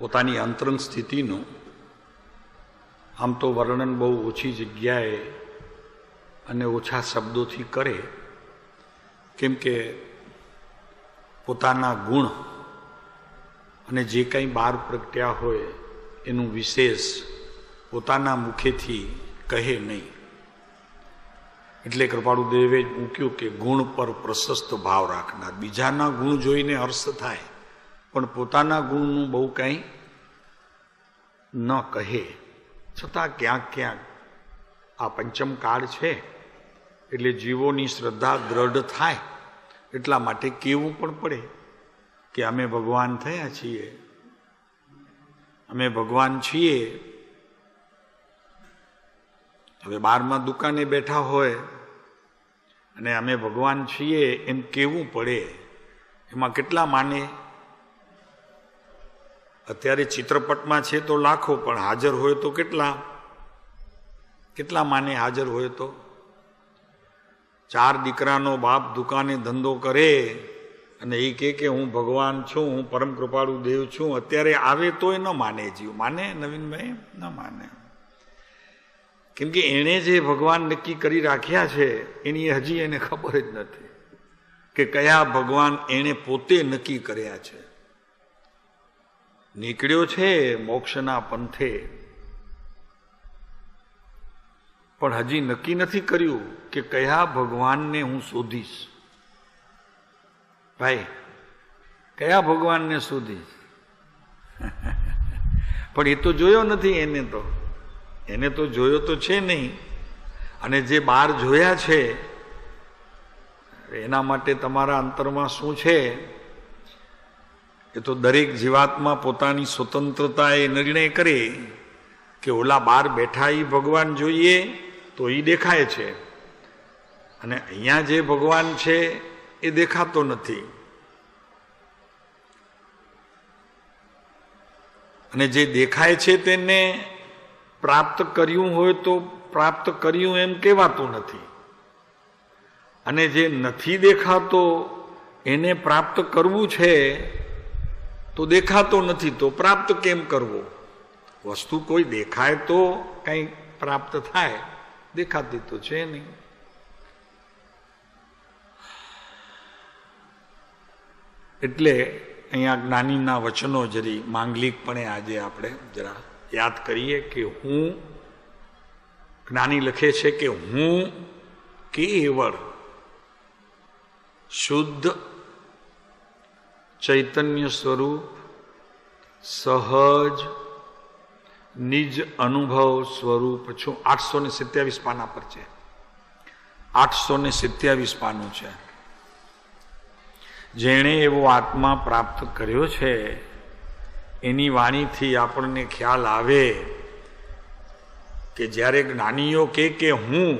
પોતાની અંતરંગ સ્થિતિનું આમ તો વર્ણન બહુ ઓછી જગ્યાએ અને ઓછા શબ્દોથી કરે, કેમ કે પોતાના ગુણ અને જે કંઈ બહાર પ્રગટ્યા હોય એનું વિશેષ પોતાના મુખેથી કહે નહીં. એટલે કૃપાળુદેવે મૂક્યું કે ગુણ પર પ્રશસ્ત ભાવ રાખનાર. બીજાના ગુણ જોઈને હર્ષ થાય પણ પોતાના ગુણનું બહુ કંઈ ન કહે. છતાં ક્યાંક ક્યાંક આ પંચમ કાળ છે એટલે જીવોની શ્રદ્ધા દ્રઢ થાય એટલા માટે કહેવું પણ પડે કે અમે ભગવાન થયા છીએ, અમે ભગવાન છીએ. હવે બારમાં દુકાને બેઠા હોય અને અમે ભગવાન છીએ એમ કહેવું પડે. એમાં કેટલા માને? અત્યારે ચિત્રપટમાં છે તો લાખો, પણ હાજર હોય તો કેટલા માને? હાજર હોય તો 4 દીકરાનો બાપ દુકાને ધંધો કરે અને એ કે હું ભગવાન છું, હું પરમ કૃપાળુ દેવ છું. અત્યારે આવે તોય ન માને. જીવ માને? નવીનભાઈ ન માને. કેમ કે એણે જે ભગવાન નક્કી કરી રાખ્યા છે એની હજી એને ખબર જ નથી કે કયા ભગવાન એણે પોતે નક્કી કર્યા છે. નીકળ્યો છે મોક્ષના પંથે, પણ હજી નક્કી નથી કર્યું કે કયા ભગવાનને હું શોધીશ. ભાઈ, કયા ભગવાનને શોધીશ? પણ એ તો જોયો નથી. એને તો જોયો તો છે નહીં. અને જે બહાર જોયા છે એના માટે તમારા અંતરમાં શું છે એ તો દરેક જીવાત્મા પોતાની સ્વતંત્રતા એ નિર્ણય કરે કે ઓલા બહાર બેઠા એ ભગવાન જોઈએ તો એ દેખાય છે, અને અહીંયા જે ભગવાન છે એ દેખાતો નથી. અને જે દેખાય છે તેને પ્રાપ્ત કર્યું હોય તો પ્રાપ્ત કર્યું એમ કહેવાતું નથી, અને જે નથી દેખાતો એને પ્રાપ્ત કરવું છે તો દેખાતો નથી, તો પ્રાપ્ત કેમ કરવો? વસ્તુ કોઈ દેખાય તો કંઈ પ્રાપ્ત થાય, દેખાતી તો છે નહીં. એટલે અહીંયા જ્ઞાનીના વચનો જરી માંગલિકપણે આજે આપણે જરા યાદ કરીએ કે હું, જ્ઞાની લખે છે કે હું કેવળ શુદ્ધ ચૈતન્ય સ્વરૂપ સહજ નિજ અનુભવ સ્વરૂપ છું. 827 પાના પર છે. 827 પાનું છે. જેણે એવો આત્મા પ્રાપ્ત કર્યો છે એની વાણીથી આપણને ખ્યાલ આવે કે જ્યારે જ્ઞાનીઓ કે હું,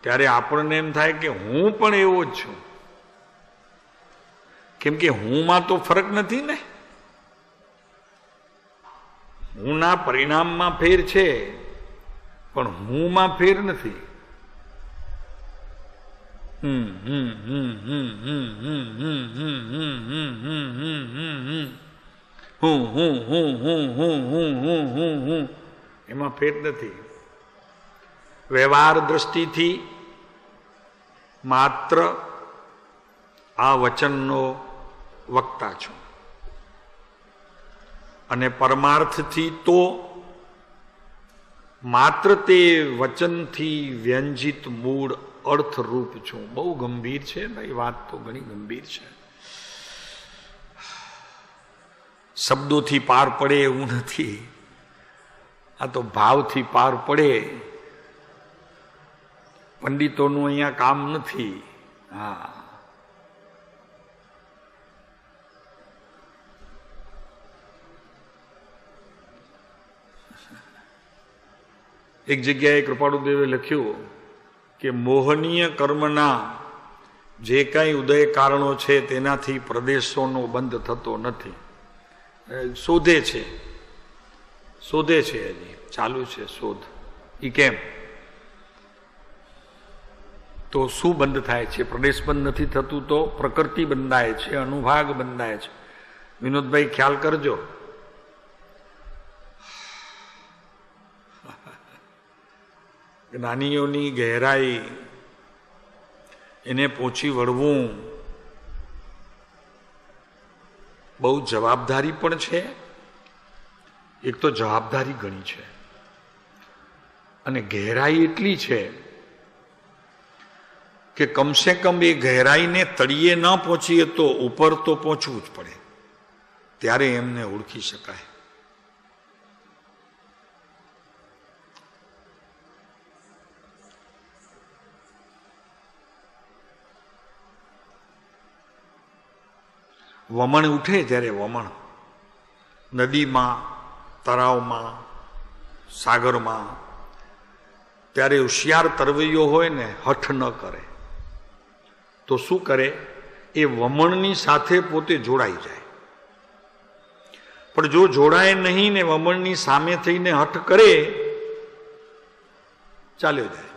ત્યારે આપણને એમ થાય કે હું પણ એવો જ છું. કેમ કે હુંમાં તો ફરક નથી ને. હુંના પરિણામમાં ફેર છે પણ હુંમાં ફેર નથી. એમાં ફેર નથી. વ્યવહાર દ્રષ્ટિથી માત્ર આ વચનનો વક્તા છું, અને પરમાર્થથી તો માત્ર તે વચનથી વ્યંજિત મૂળ અર્થરૂપ છું. બહુ ગંભીર છે ભાઈ, વાત તો ઘણી ગંભીર છે. શબ્દોથી પાર પડે એવું નથી, આ તો ભાવથી પાર પડે. પંડિતોનું અહીંયા કામ નથી. હા, એક જગ્યાએ કૃપાળુદેવે લખ્યું કે મોહનીય કર્મના જે કાંઈ ઉદય કારણો છે તેનાથી પ્રદેશોનો બંધ થતો નથી. શોધે છે, હજી ચાલુ છે શોધ. એ કેમ? તો શું બંધ થાય છે? પ્રદેશ બંધ નથી થતું તો પ્રકૃતિ બંધાય છે, અનુભાગ બંધાય છે. વિનોદભાઈ ખ્યાલ કરજો, જ્ઞાનીઓની ગહેરાઈ એને પહોંચી વળવું બહુ જવાબદારી પણ છે. એક તો જવાબદારી ઘણી છે અને ગહેરાઈ એટલી છે કે કમસે કમ એ ગહેરાઈને તળિયે ન પહોંચીએ તો ઉપર તો પહોંચવું જ પડે, ત્યારે એમને ઓળખી શકાય. વમણ ઉઠે જ્યારે વમણ નદીમાં, તળાવમાં, સાગરમાં, ત્યારે હોશિયાર તરવૈયો હોય ને હઠ ન કરે તો શું કરે? એ વમણની સાથે પોતે જોડાઈ જાય. પણ જો જોડાય નહીં ને વમણની સામે થઈને હઠ કરે, ચાલ્યો જાય.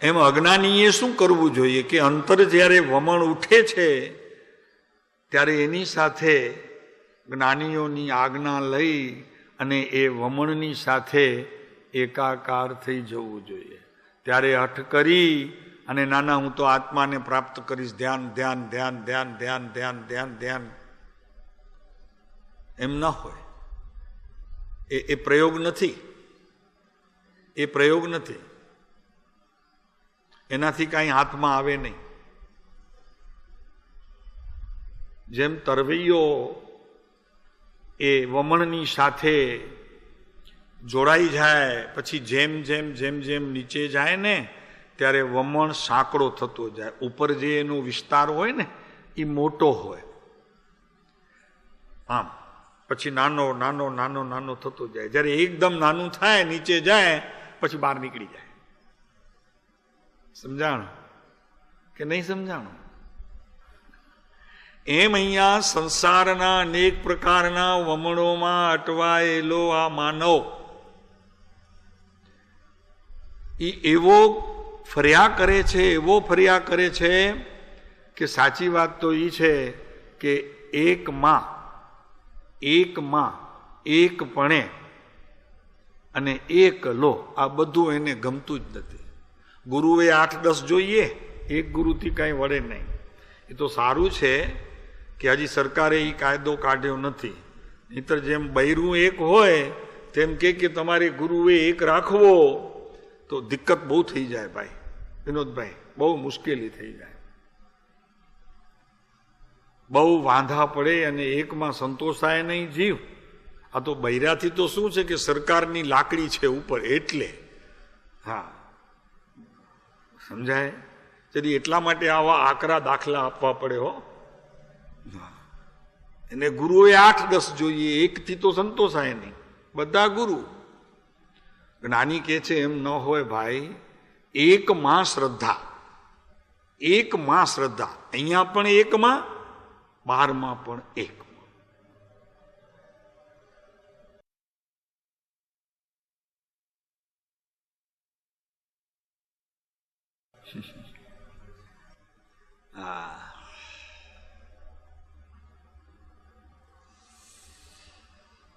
એમ અજ્ઞાનીએ શું કરવું જોઈએ કે અંતર જ્યારે વમણ ઉઠે છે ત્યારે એની સાથે જ્ઞાનીઓની આજ્ઞા લઈ અને એ વમણની સાથે એકાકાર થઈ જવું જોઈએ. ત્યારે હઠ કરી અને નાના હું તો આત્માને પ્રાપ્ત કરીશ, ધ્યાન ધ્યાન ધ્યાન ધ્યાન ધ્યાન ધ્યાન ધ્યાન ધ્યાન, એમ ન હોય. એ પ્રયોગ નથી, એ પ્રયોગ નથી. એનાથી કાંઈ હાથમાં આવે નહીં. જેમ તરવૈયો એ વમણની સાથે જોડાઈ જાય, પછી જેમ જેમ જેમ જેમ નીચે જાય ને ત્યારે વમણ સાંકડો થતો જાય. ઉપર જે એનો વિસ્તાર હોય ને એ મોટો હોય, આમ પછી નાનો નાનો નાનો નાનો થતો જાય. જ્યારે એકદમ નાનું થાય, નીચે જાય, પછી બહાર નીકળી જાય. સમજાણું કે નહીં સમજાણું? એમ અહીંયા સંસારના અનેક પ્રકારના વમણોમાં અટવાયેલો આ માનવ એવો ફર્યા કરે છે, એવો ફર્યા કરે છે કે સાચી વાત તો એ છે કે એકમાં, એકપણે અને એકલો, આ બધું એને ગમતું જ નથી. ગુરુએ 8-10 જોઈએ, એક ગુરુથી કાંઈ વળે નહીં. એ તો સારું છે કે હજી સરકારે એ કાયદો કાઢ્યો નથી. નહીતર જેમ બૈરું એક હોય તેમ કે તમારે ગુરુએ એક રાખવો તો દિક્કત બહુ થઈ જાય ભાઈ વિનોદભાઈ, બહુ મુશ્કેલી થઈ જાય, બહુ વાંધા પડે અને એકમાં સંતોષાય નહીં જીવ. આ તો બૈરાથી તો શું છે કે સરકારની લાકડી છે ઉપર, એટલે હા સમજાય. તેથી એટલા માટે આવા આકરા દાખલા આપવા પડે હો. એને ગુરુએ 8-10 જોઈએ, એકથી તો સંતોષાય નહીં. બધા ગુરુ. જ્ઞાની કે છે એમ ન હોય ભાઈ, એકમાં શ્રદ્ધા, એકમાં શ્રદ્ધા. અહીંયા પણ એકમાં, બહારમાં પણ એક.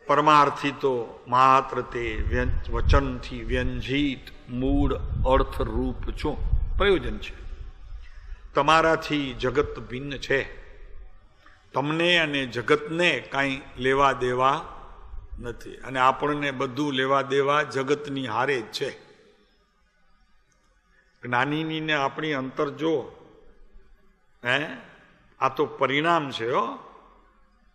પરમાર્થી તો માત્ર તે વચનથી વ્યંજિત મૂળ અર્થ રૂપ છો પ્રયોજન છે. તમારાથી જગત ભિન્ન છે. તમને અને જગતને કાંઈ લેવા દેવા નથી, અને આપણને બધું લેવા દેવા જગતની હારે જ છે. જ્ઞાનીની ને આપણી અંતર જો, આ તો પરિણામ છે હો.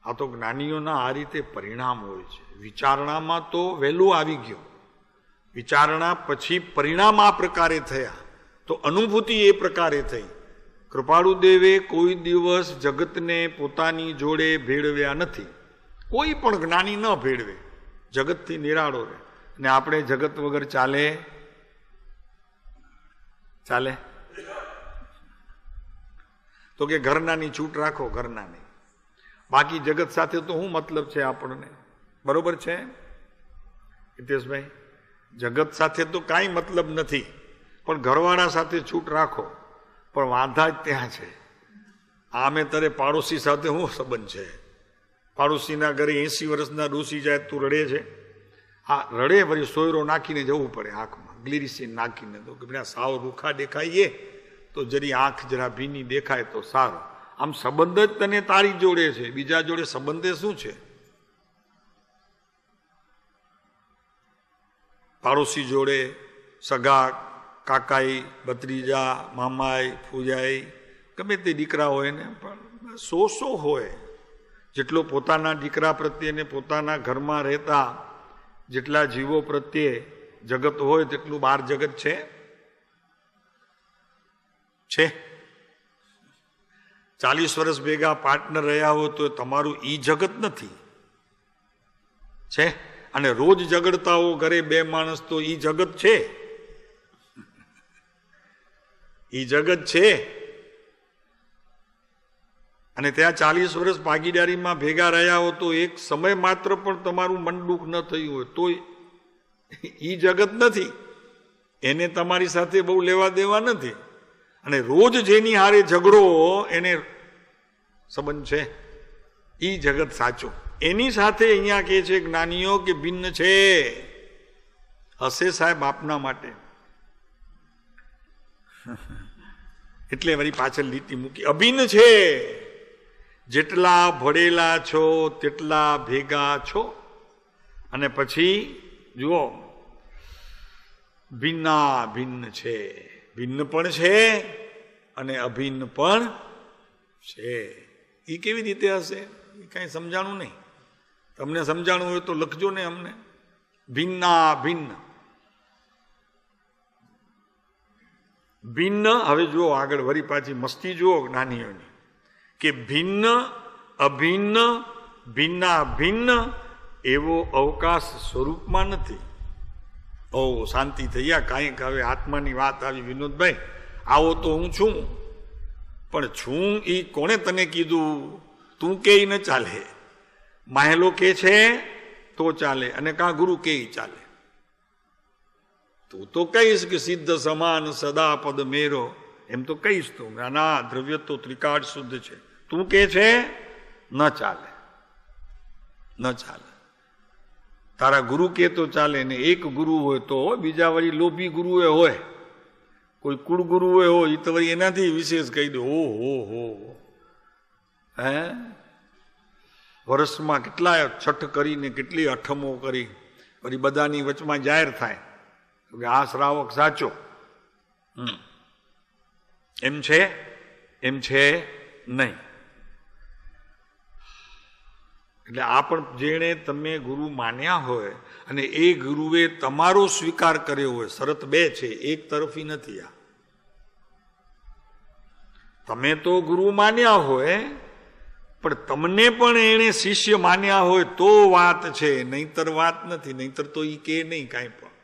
આ તો જ્ઞાનીઓના આ રીતે પરિણામ હોય છે. વિચારણામાં તો વહેલું આવી ગયો, વિચારણા પછી પરિણામ આ પ્રકારે થયા, તો અનુભૂતિ એ પ્રકારે થઈ. કૃપાળુદેવે કોઈ દિવસ જગતને પોતાની જોડે ભેળવ્યા નથી. કોઈ પણ જ્ઞાની ન ભેળવે, જગતથી નિરાળો રહે. ને આપણે જગત વગર ચાલે? ચાલે? તો કે ઘરનાની છૂટ રાખો, ઘરનાની. બાકી જગત સાથે તો શું મતલબ છે આપણને? બરોબર છે હિતેશભાઈ? જગત સાથે તો કાંઈ મતલબ નથી, પણ ઘરવાળા સાથે છૂટ રાખો. પણ વાંધા જ ત્યાં છે. આમે તારે પાડોશી સાથે શું સંબંધ છે? પાડોશીના ઘરે 80 વર્ષના ડોસી જાય તું રડે છે? હા રડે, વળી સોયરો નાખીને જવું પડે આંખમાં, ગ્લિરિસિન નાખીને. તો કે ભાઈ સાવ રૂખા દેખાઈએ તો જરી આંખ જરા ભીની દેખાય તો સારું. આમ સંબંધ જ તને તારી જોડે છે, બીજા જોડે સંબંધે શું છે? પાડોશી જોડે સગા કાકાઈ, ભત્રીજા, મામાઈ, ફૂજાઈ, ગમે તે દીકરા હોય ને, પણ 100 હોય. જેટલો પોતાના દીકરા પ્રત્યે ને પોતાના ઘરમાં રહેતા જેટલા જીવો પ્રત્યે જગત હોય તેટલું બહાર જગત છે? છે? 40 વર્ષ ભેગા પાર્ટનર રહ્યા હો તો તમારું ઈ જગત નથી છે? અને રોજ ઝઘડતા હો ઘરે 2 માણસ તો ઈ જગત છે? ઈ જગત છે. અને ત્યાં 40 વર્ષ ભાગીદારીમાં ભેગા રહ્યા હો તો એક સમય માત્ર પણ તમારું મન દુઃખ ન થયું હોય તો ઈ જગત નથી. એને તમારી સાથે બહુ લેવા દેવા નથી. અને રોજ જેની હારે ઝઘડો એને સંબંધ છે, ઈ જગત સાચો. એની સાથે અહીંયા કહે છે જ્ઞાનીઓ કે ભિન્ન છે. હશે સાહેબ આપના માટે. એટલે વળી પાછળ લીટી મૂકી, અભિન્ન છે. જેટલા ભળેલા છો તેટલા ભેગા છો. અને પછી જુઓ, ભિન્ના ભિન્ન છે. ભિન્ન પણ છે અને અભિન્ન પણ છે. એ કેવી રીતે હશે? એ કાંઈ સમજાણું નહીં. તમને સમજાણું હોય તો લખજો ને અમને. ભિન્ના ભિન્ન. ભિન્ન. હવે જુઓ આગળ વળી પાછી મસ્તી જુઓ જ્ઞાનીઓની કે ભિન્ન અભિન્ન ભિન્ના ભિન્ન એવો અવકાશ સ્વરૂપમાં નથી. ઓ શાંતિ થયા. કાંઈક હવે આત્માની વાત આવી. વિનોદભાઈ આવો તો હું છું, પણ છું એ કોણે તને કીધું? તું કે ન ચાલે, માહેલો કે છે તો ચાલે, અને કાં ગુરુ કે ચાલે. તું તો કહીશ કે સિદ્ધ સમાન સદા પદ મેરો, એમ તો કહીશ તું. ના, દ્રવ્ય તો ત્રિકાળ શુદ્ધ છે. તું કે છે ન ચાલે, ન ચાલે. તારા ગુરુ કે તો ચાલે ને. એક ગુરુ હોય તો, બીજા વળી લોભી ગુરુ હોય, કોઈ કુળ ગુરુ હોય તો વળી એનાથી વિશેષ કહી દો. હો હે વર્ષમાં કેટલા છઠ કરીને કેટલી અઠમો કરી, વળી બધાની વચમાં જાહેર થાય કે આ શ્રાવક સાચો. એમ છે? એમ છે નહીં. એટલે આ પણ જેણે તમે ગુરુ માન્યા હોય અને એ ગુરુએ તમારો સ્વીકાર કર્યો હોય, શરત 2 છે, એક તરફી નથી. આ તમે તો ગુરુ માન્યા હોય પણ તમને પણ એણે શિષ્ય માન્યા હોય તો વાત છે, નહીતર વાત નથી. નહીતર તો ઈ કે નહીં કાંઈ પણ.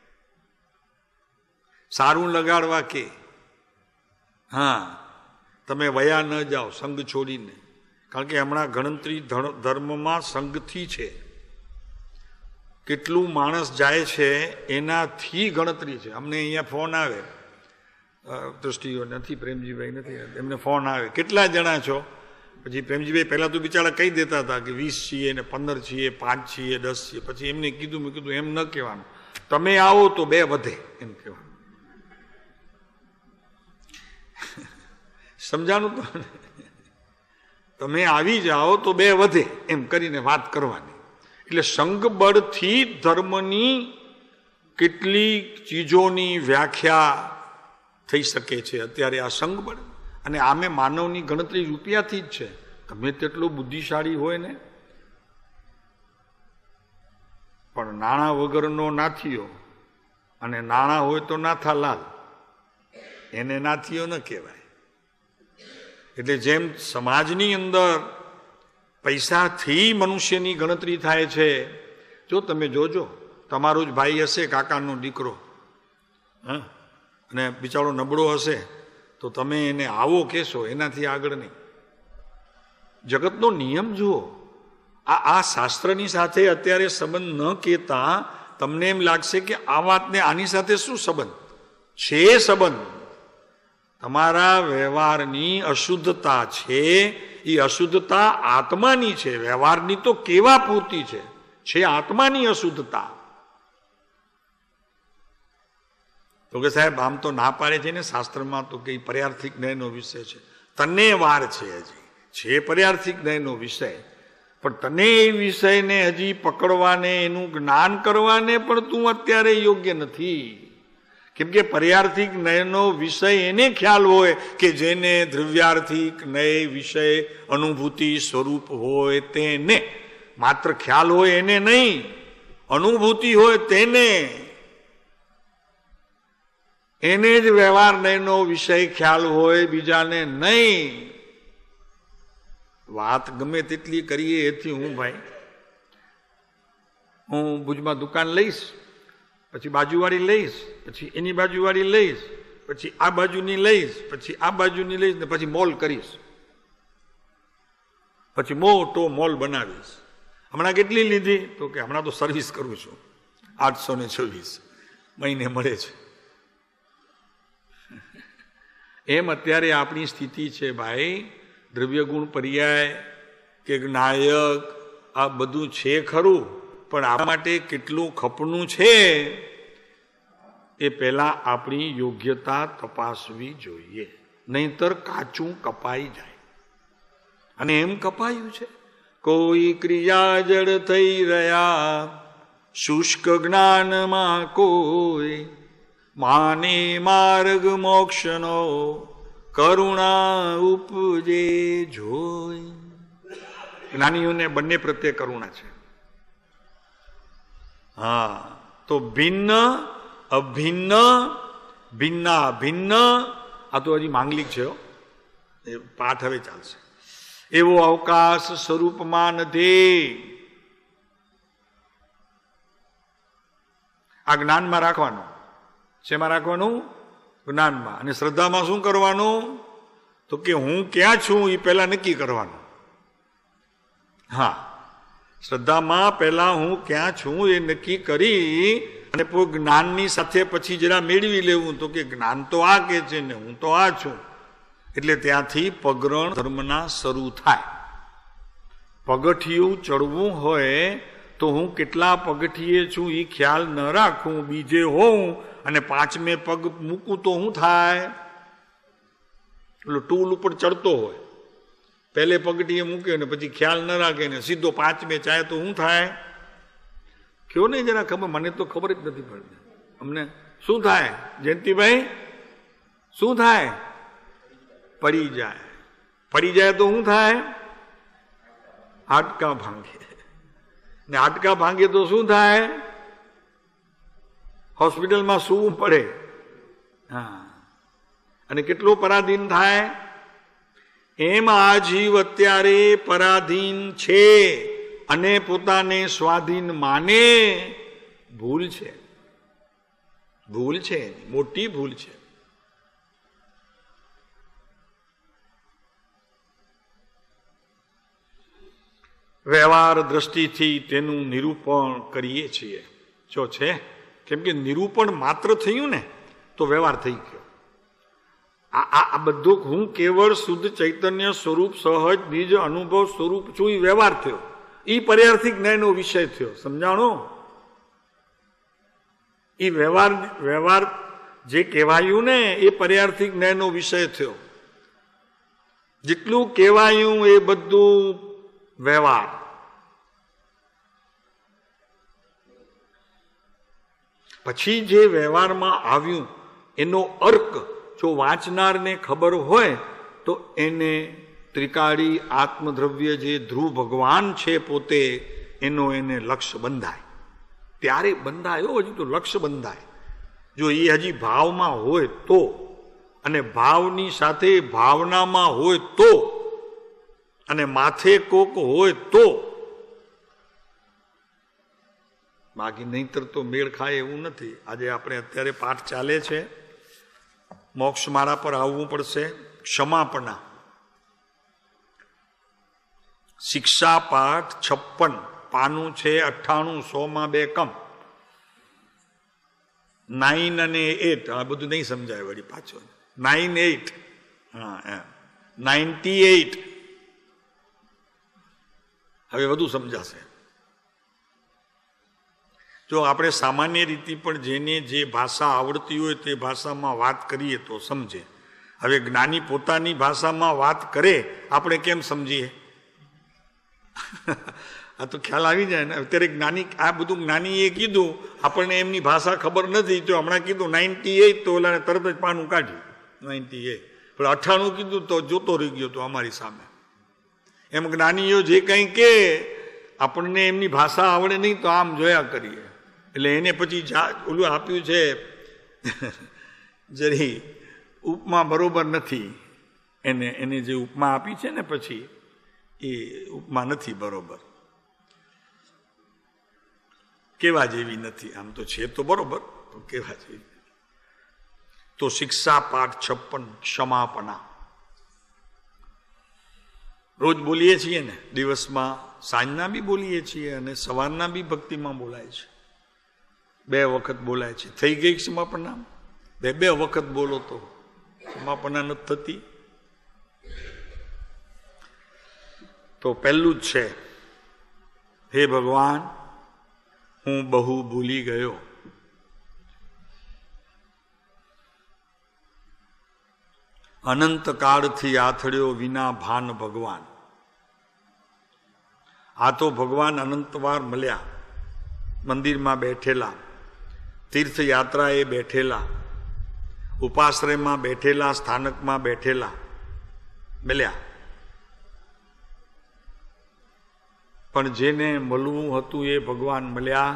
સારું લગાડવા કે હા તમે વયા ન જાઓ સંઘ છોડીને. કારણ કે હમણાં ગણતરી ધર્મમાં સંઘથી છે. કેટલું માણસ જાય છે એનાથી ગણતરી છે. અમને અહીંયા ફોન આવે, દ્રષ્ટિઓ નથી, પ્રેમજીભાઈ નથી, એમને ફોન આવે કેટલા જણા છો? પછી પ્રેમજીભાઈ પહેલાં તો બિચારા કહી દેતા હતા કે 20 છીએ ને 15 છીએ, 5 છીએ, 10 છીએ. પછી એમને કીધું, મેં કીધું એમ ન કહેવાનું, તમે આવો તો 2 વધે એમ કહેવાનું. સમજાણું? તો તમે આવી જાઓ તો 2 વધે એમ કરીને વાત કરવાની. એટલે સંઘબળથી ધર્મની કેટલી ચીજોની વ્યાખ્યા થઈ શકે છે અત્યારે આ સંઘબળ. અને આમે માનવની ગણતરી રૂપિયાથી જ છે. ગમે તેટલો બુદ્ધિશાળી હોય ને, પણ નાણાં વગરનો નાથીઓ, અને નાણાં હોય તો નાથાલાલ, એને નાથીઓ ન કહેવાય. એટલે જેમ સમાજની અંદર પૈસાથી મનુષ્યની ગણતરી થાય છે. જો તમે જોજો, તમારો જ ભાઈ હશે, કાકાનો દીકરો, અને બિચારો નબળો હશે તો તમે એને આવો કહેશો, એનાથી આગળ નહીં. જગતનો નિયમ જુઓ. આ શાસ્ત્રની સાથે અત્યારે સંબંધ ન કહેતા તમને એમ લાગશે કે આ વાતને આની સાથે શું સંબંધ છે? સંબંધ તમારા વ્યવહારની અશુદ્ધતા છે એ અશુદ્ધતા આત્માની છે, વ્યવહારની તો કેવા પૂરતી છે આત્માની અશુદ્ધતા. તો કે સાહેબ આમ તો ના પાડે છે ને શાસ્ત્રમાં તો કે પર્યાર્થિક ન્યાયનો વિષય છે. તને વાર છે, હજી છે પર્યાર્થિક ન્યાયનો વિષય, પણ તને એ વિષયને હજી પકડવાને, એનું જ્ઞાન કરવાને પણ તું અત્યારે યોગ્ય નથી. કેમ કે પર્યાર્થિક ન્યાયનો વિષય એને ખ્યાલ હોય કે જેને દ્રવ્યાર્થિક ન્યાય વિષય અનુભૂતિ સ્વરૂપ હોય તેને. માત્ર ખ્યાલ હોય એને નહીં, અનુભૂતિ હોય તેને. એને જ વ્યવહાર ન્યાયનો વિષય ખ્યાલ હોય, બીજાને નહીં. વાત ગમે તેટલી કરીએ એથી હું ભુજમાં દુકાન લઈશ, પછી બાજુવાળી લઈશ, પછી એની બાજુવાળી લઈશ, પછી આ બાજુની લઈશ, પછી આ બાજુની લઈશ, ને પછી મોલ કરીશ, પછી મોટો મોલ બનાવીશ. હમણાં કેટલી લીધી? તો કે હમણાં તો સર્વિસ કરું છું, 826 મહિને મળે છે. એમ અત્યારે આપણી સ્થિતિ છે ભાઈ. દ્રવ્ય ગુણ પર્યાય કે નાયક આ બધું છે ખરું, પણ આ માટે કેટલું ખપનું છે એ પહેલા આપણી યોગ્યતા તપાસવી જોઈએ, નહીતર કાચું કપાઈ જાય. અને એમ કપાયું છે. કોઈ ક્રિયા જડ થઈ રહ્યા, શુષ્ક જ્ઞાનમાં કોઈ માને માર્ગ મોક્ષનો કરુણા ઉપજે જોઈ. જ્ઞાનીઓને બંને પ્રત્યે કરુણા છે. હા, તો ભિન્ન અભિન્ન ભિન્ના ભિન્ન, આ તો હજી માંગલિક છે, એ પાઠ હવે ચાલશે. એવો અવકાશ સ્વરૂપમાં નથી. આ જ્ઞાનમાં રાખવાનું. શેમાં રાખવાનું? જ્ઞાનમાં. અને શ્રદ્ધામાં શું કરવાનું? તો કે હું ક્યાં છું એ પહેલા નક્કી કરવાનું. હા, શ્રદ્ધામાં પહેલા હું ક્યાં છું એ નક્કી કરી અને જ્ઞાનની સાથે પછી જરા મેળવી લેવું. તો કે જ્ઞાન તો આ કે છે ને હું તો આ છું. એટલે ત્યાંથી પગરણ ધર્મના શરૂ થાય. પગથિયું ચડવું હોય તો હું કેટલા પગથિયે છું એ ખ્યાલ ન રાખું, બીજે હોઉં અને 5મે પગ મૂકું તો શું થાય? એટલે ટૂલ ઉપર ચડતો હોય, પહેલે પગથિયે મૂક્યો ને પછી ખ્યાલ ન રાખે ને સીધો 5મે ચાહે તો શું થાય? કયો નહીં જરા ખબર, મને તો ખબર જ નથી પડતી. અમને શું થાય જયંતિભાઈ? શું થાય? પડી જાય. પડી જાય તો શું થાય? હાડકા ભાંગે. ને હાડકા ભાંગે તો શું થાય? હોસ્પિટલમાં સૂવું પડે. હા, અને કેટલો પરાધીન થાય? એમ આ જીવ અત્યારે પરાધીન છે અને પોતાને સ્વાધીન માને. ભૂલ છે, ભૂલ છે, મોટી ભૂલ છે. વ્યવહાર દ્રષ્ટિથી તેનું નિરૂપણ કરીએ છીએ. જો છે, કેમ કે નિરૂપણ માત્ર થયું ને તો વ્યવહાર થઈ ગયો. આ બધું હું કેવળ શુદ્ધ ચૈતન્ય સ્વરૂપ સહજ નિજ અનુભવ સ્વરૂપ છું એ વ્યવહાર થયો. એ પર્યાર્થિક ન્યાયનો વિષય થયો. સમજાણો? એ વ્યવહાર જે કહેવાયું ને એ પર્યાર્થિક ન્યાયનો વિષય થયો. જેટલું કહેવાયું એ બધું વ્યવહાર. પછી જે વ્યવહારમાં આવ્યું એનો અર્ક જો વાંચનારને ખબર હોય તો એને ત્રિકાળી આત્મદ્રવ્ય જે ધ્રુવ ભગવાન છે પોતે, એનો એને લક્ષ્ય બંધાય. ત્યારે બંધાયો, હજી તો લક્ષ્ય બંધાય. જો એ હજી ભાવમાં હોય તો, અને ભાવની સાથે ભાવનામાં હોય તો, અને માથે કોક હોય તો, બાકી નહીતર તો મેળ ખાય એવું નથી. આજે આપણે અત્યારે પાઠ ચાલે છે, મોક્ષ મારા પર આવવું પડશે. ક્ષમાપના શિક્ષા પાઠ 56 પાનું છે 98, 100માં 2 કમ. 9 અને 8 આ બધું નહીં સમજાય વળી પાછો. 9, 8 હા 98 હવે વધુ સમજાશે. જો આપણે સામાન્ય રીતે પણ જેને જે ભાષા આવડતી હોય તે ભાષામાં વાત કરીએ તો સમજે. હવે જ્ઞાની પોતાની ભાષામાં વાત કરે, આપણે કેમ સમજીએ? આ તો ખ્યાલ આવી જાય ને. અત્યારે જ્ઞાની આ બધું જ્ઞાનીએ કીધું, આપણને એમની ભાષા ખબર નથી. તો હમણાં કીધું 98 તો ઓલાને તરત જ પાનું કાઢ્યું 98, પણ 98 કીધું તો જોતો રહી ગયો તો અમારી સામે. એમ જ્ઞાનીઓ જે કંઈ કે આપણને એમની ભાષા આવડે નહીં તો આમ જોયા કરીએ. એટલે એને પછી ઓલું આપ્યું છે જરી ઉપમા બરોબર નથી. એને જે ઉપમા આપી છે ને પછી એ ઉપમા નથી બરોબર, કેવા જેવી નથી. આમ તો છે તો બરોબર, પણ કેવા જેવી. તો શિક્ષા પાઠ 56 ક્ષમાપના રોજ બોલીએ છીએ ને, દિવસમાં સાંજના બી બોલીએ છીએ અને સવારના બી ભક્તિમાં બોલાય છે. 2 વખત બોલાય છે. થઈ ગઈ ક્ષમાપના? 2 વખત બોલો તો ક્ષમાપના નથી થતી. તો પહેલું જ છે, હે ભગવાન, હું બહુ ભૂલી ગયો. અનંત કાળથી આથડ્યો વિના ભાન ભગવાન. આ તો ભગવાન અનંતવાર મળ્યા, મંદિરમાં બેઠેલા, તીર્થયાત્રાએ બેઠેલા, ઉપાશ્રયમાં બેઠેલા, સ્થાનકમાં બેઠેલા, મળ્યા. પણ જેને મળવું હતું એ ભગવાન મળ્યા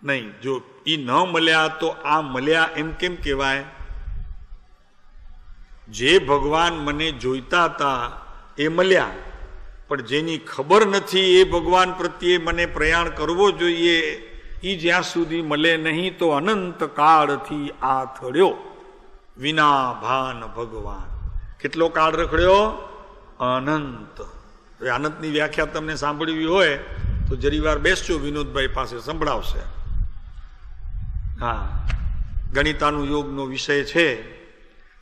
નહીં. જો એ ન મળ્યા તો આ મળ્યા એમ કેમ કહેવાય? જે ભગવાન મને જોઈતા હતા એ મળ્યા, પણ જેની ખબર નથી એ ભગવાન પ્રત્યે મને પ્રયાણ કરવો જોઈએ એ જ્યાં સુધી મળે નહીં તો અનંત કાળથી આથડ્યો વિના ભાન ભગવાન. કેટલો કાળ રખડ્યો? અનંત. હવે અનંતની વ્યાખ્યા તમને સાંભળવી હોય તો જરી વાર બેસજો, વિનોદભાઈ પાસે સંભળાવશે. હા, ગણિતાનું યોગનો વિષય છે,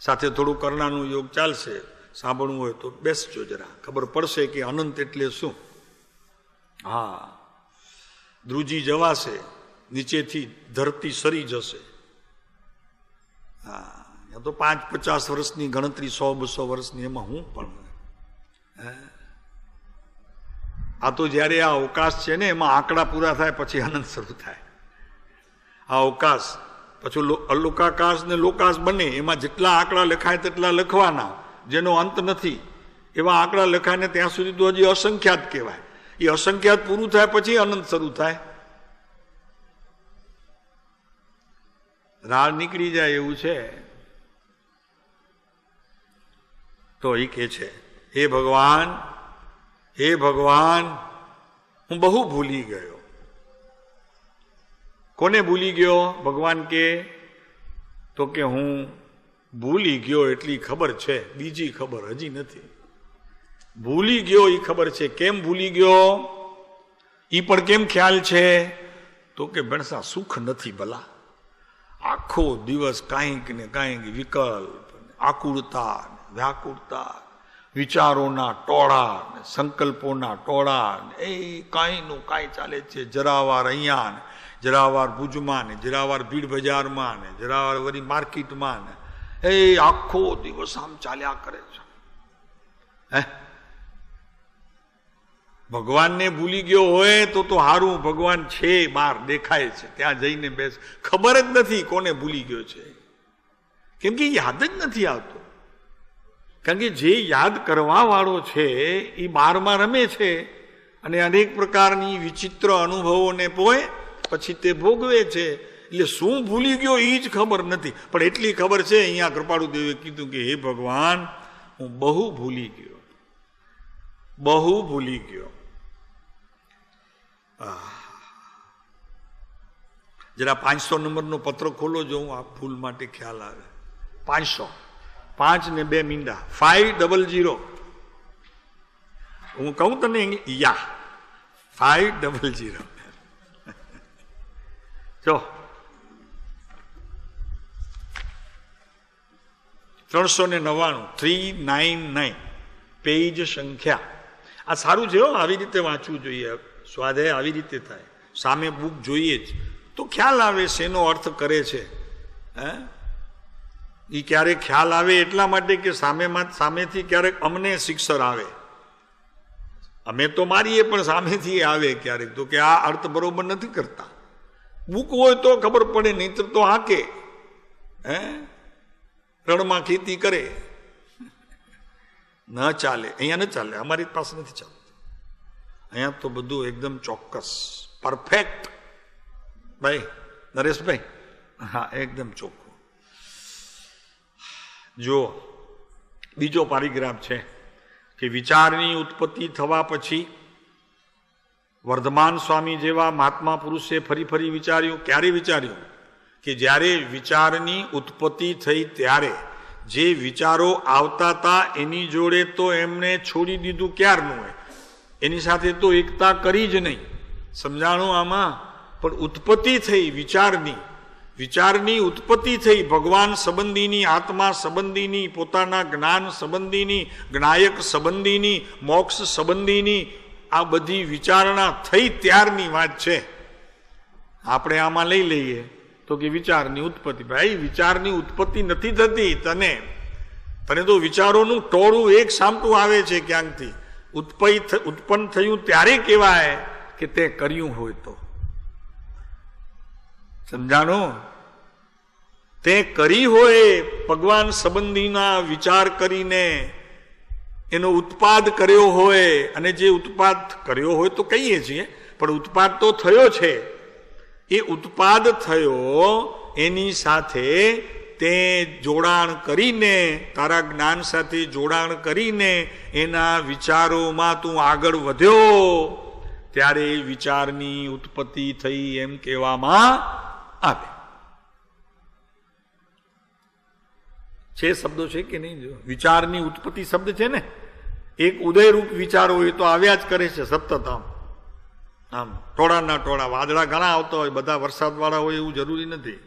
સાથે થોડું કર્ણાનું યોગ ચાલશે. સાંભળવું હોય તો બેસજો, જરા ખબર પડશે કે અનંત એટલે શું. હા, ધ્રુજી જવાશે, નીચેથી ધરતી સરી જશે. હા, તો 5-50 વર્ષની ગણતરી, 100-200 વર્ષની, એમાં હું પણ. આ તો જયારે આ અવકાશ છે ને એમાં આંકડા પૂરા થાય પછી આનંદ શરૂ થાય. આ અવકાશ પછી અલોકાકાશ ને લોકાશ બને, એમાં જેટલા આંકડા લખાય તેટલા લખવાના, જેનો અંત નથી એવા આંકડા લખાય ને ત્યાં સુધી તો હજી અસંખ્યાત કહેવાય. એ અસંખ્યાત પૂરું થાય પછી અનંત શરૂ થાય. રાળ નીકળી જાય એવું છે. તો એ કે છે, હે ભગવાન, હે ભગવાન, હું બહુ ભૂલી ગયો. કોને ભૂલી ગયો? ભગવાન કે તો કે હું ભૂલી ગયો એટલી ખબર છે, બીજી ખબર હજી નથી. ભૂલી ગયો એ ખબર છે. કેમ ભૂલી ગયો એ પણ કેમ ખ્યાલ છે? તો કે ભણસા સુખ નથી ભલા. આખો દિવસ કાંઈક ને કાંઈક વિકલ્પ, આકુળતા, વ્યાકુળતા, વિચારોના ટોળા, સંકલ્પોના ટોળા, એ કાંઈનું કાંઈ ચાલે છે. જરાવાર અહીંયા ને જરાવાર ભુજમાં ને જરાવાર ભીડ બજારમાં ને જરાવાર વળી માર્કેટમાં ને, એ આખો દિવસ આમ ચાલ્યા કરે છે. હે, ભગવાનને ભૂલી ગયો હોય તો હારું, ભગવાન છે, બહાર દેખાય છે, ત્યાં જઈને બેસ. ખબર જ નથી કોને ભૂલી ગયો છે, કેમ કે યાદ જ નથી આવતો. કારણ કે જે યાદ કરવા વાળો છે એ બહારમાં રમે છે અને અનેક પ્રકારની વિચિત્ર અનુભવોને પોય પછી તે ભોગવે છે. એટલે શું ભૂલી ગયો એ જ ખબર નથી. પણ એટલી ખબર છે, અહીંયા કૃપાળુદેવે કીધું કે હે ભગવાન, હું બહુ ભૂલી ગયો, બહુ ભૂલી ગયો. જરા 500 નંબરનો પત્ર ખોલો, જો હું આ ભૂલ માટે ખ્યાલ આવે. 500, 5 ને 2 મીંડા, 500. હું કહું તને યા 500. જો 399, 399 પેજ સંખ્યા. આ સારું છે, આવી રીતે વાંચવું જોઈએ, સ્વાધ્યાય આવી રીતે થાય, સામે બુક જોઈએ જ તો ખ્યાલ આવે શેનો અર્થ કરે છે. એ ક્યારેક ખ્યાલ આવે એટલા માટે કે સામેથી ક્યારેક અમને શિક્ષર આવે, અમે તો મારીએ પણ સામેથી આવે ક્યારેક તો કે આ અર્થ બરોબર નથી કરતા. બુક હોય તો ખબર પડે, નહીતર તો હાકે, રણમાં ખેતી કરે, ન ચાલે. અહીંયા ન ચાલે, અમારી પાસે નથી ચાલતું. અહીંયા તો બધું એકદમ ચોક્કસ, પરફેક્ટ. ભાઈ નરેશભાઈ, હા એકદમ ચોખ્ખું. જો બીજો પારિગ્રાફ છે કે વિચારની ઉત્પત્તિ થવા પછી વર્ધમાન સ્વામી જેવા મહાત્મા પુરુષે ફરી ફરી વિચાર્યું. ક્યારે વિચાર્યું? કે જ્યારે વિચારની ઉત્પત્તિ થઈ ત્યારે જે વિચારો આવતા હતા એની જોડે તો એમને છોડી દીધું ક્યારનું હોય, એની સાથે તો એકતા કરી જ નહીં. સમજાણું આમાં? પણ ઉત્પત્તિ થઈ વિચારની ઉત્પત્તિ થઈ, ભગવાન સંબંધીની, આત્મા સંબંધીની, પોતાના જ્ઞાન સંબંધીની, જ્ઞાયક સંબંધીની, મોક્ષ સંબંધીની આ બધી વિચારણા થઈ ત્યારની વાત છે. આપણે આમાં લઈ લઈએ તો કે વિચારની ઉત્પત્તિ. ભાઈ વિચારની ઉત્પત્તિ નથી થતી, તને તો વિચારોનું ટોળું એક સામટું આવે છે ક્યાંકથી. ઉત્પન્ન થયું ત્યારે કહેવાય કે તે કર્યું હોય તો. સમજાણું? તે કરી હોય ભગવાન સંબંધીના વિચાર કરીને એનો ઉત્પાદ કર્યો હોય, અને જે ઉત્પાદ કર્યો હોય તો કહીએ છીએ, પણ ઉત્પાદ તો થયો છે. એ ઉત્પાદ થયો એની સાથે તે જોડાણ કરીને, તારા જ્ઞાન સાથે જોડાણ કરીને એના વિચારોમાં તું આગળ વધ્યો ત્યારે વિચારની ઉત્પત્તિ થઈ એમ કહેવામાં આવે છે. શબ્દો છે કે નહીં? જો વિચારની ઉત્પત્તિ શબ્દ છે ને, એક ઉદયરૂપ વિચારો એ તો આવ્યા જ કરે છે સતત. આમ ટોળાના ટોળા, વાદળા ઘણા આવતા હોય, બધા વરસાદવાળા હોય એવું જરૂરી નથી,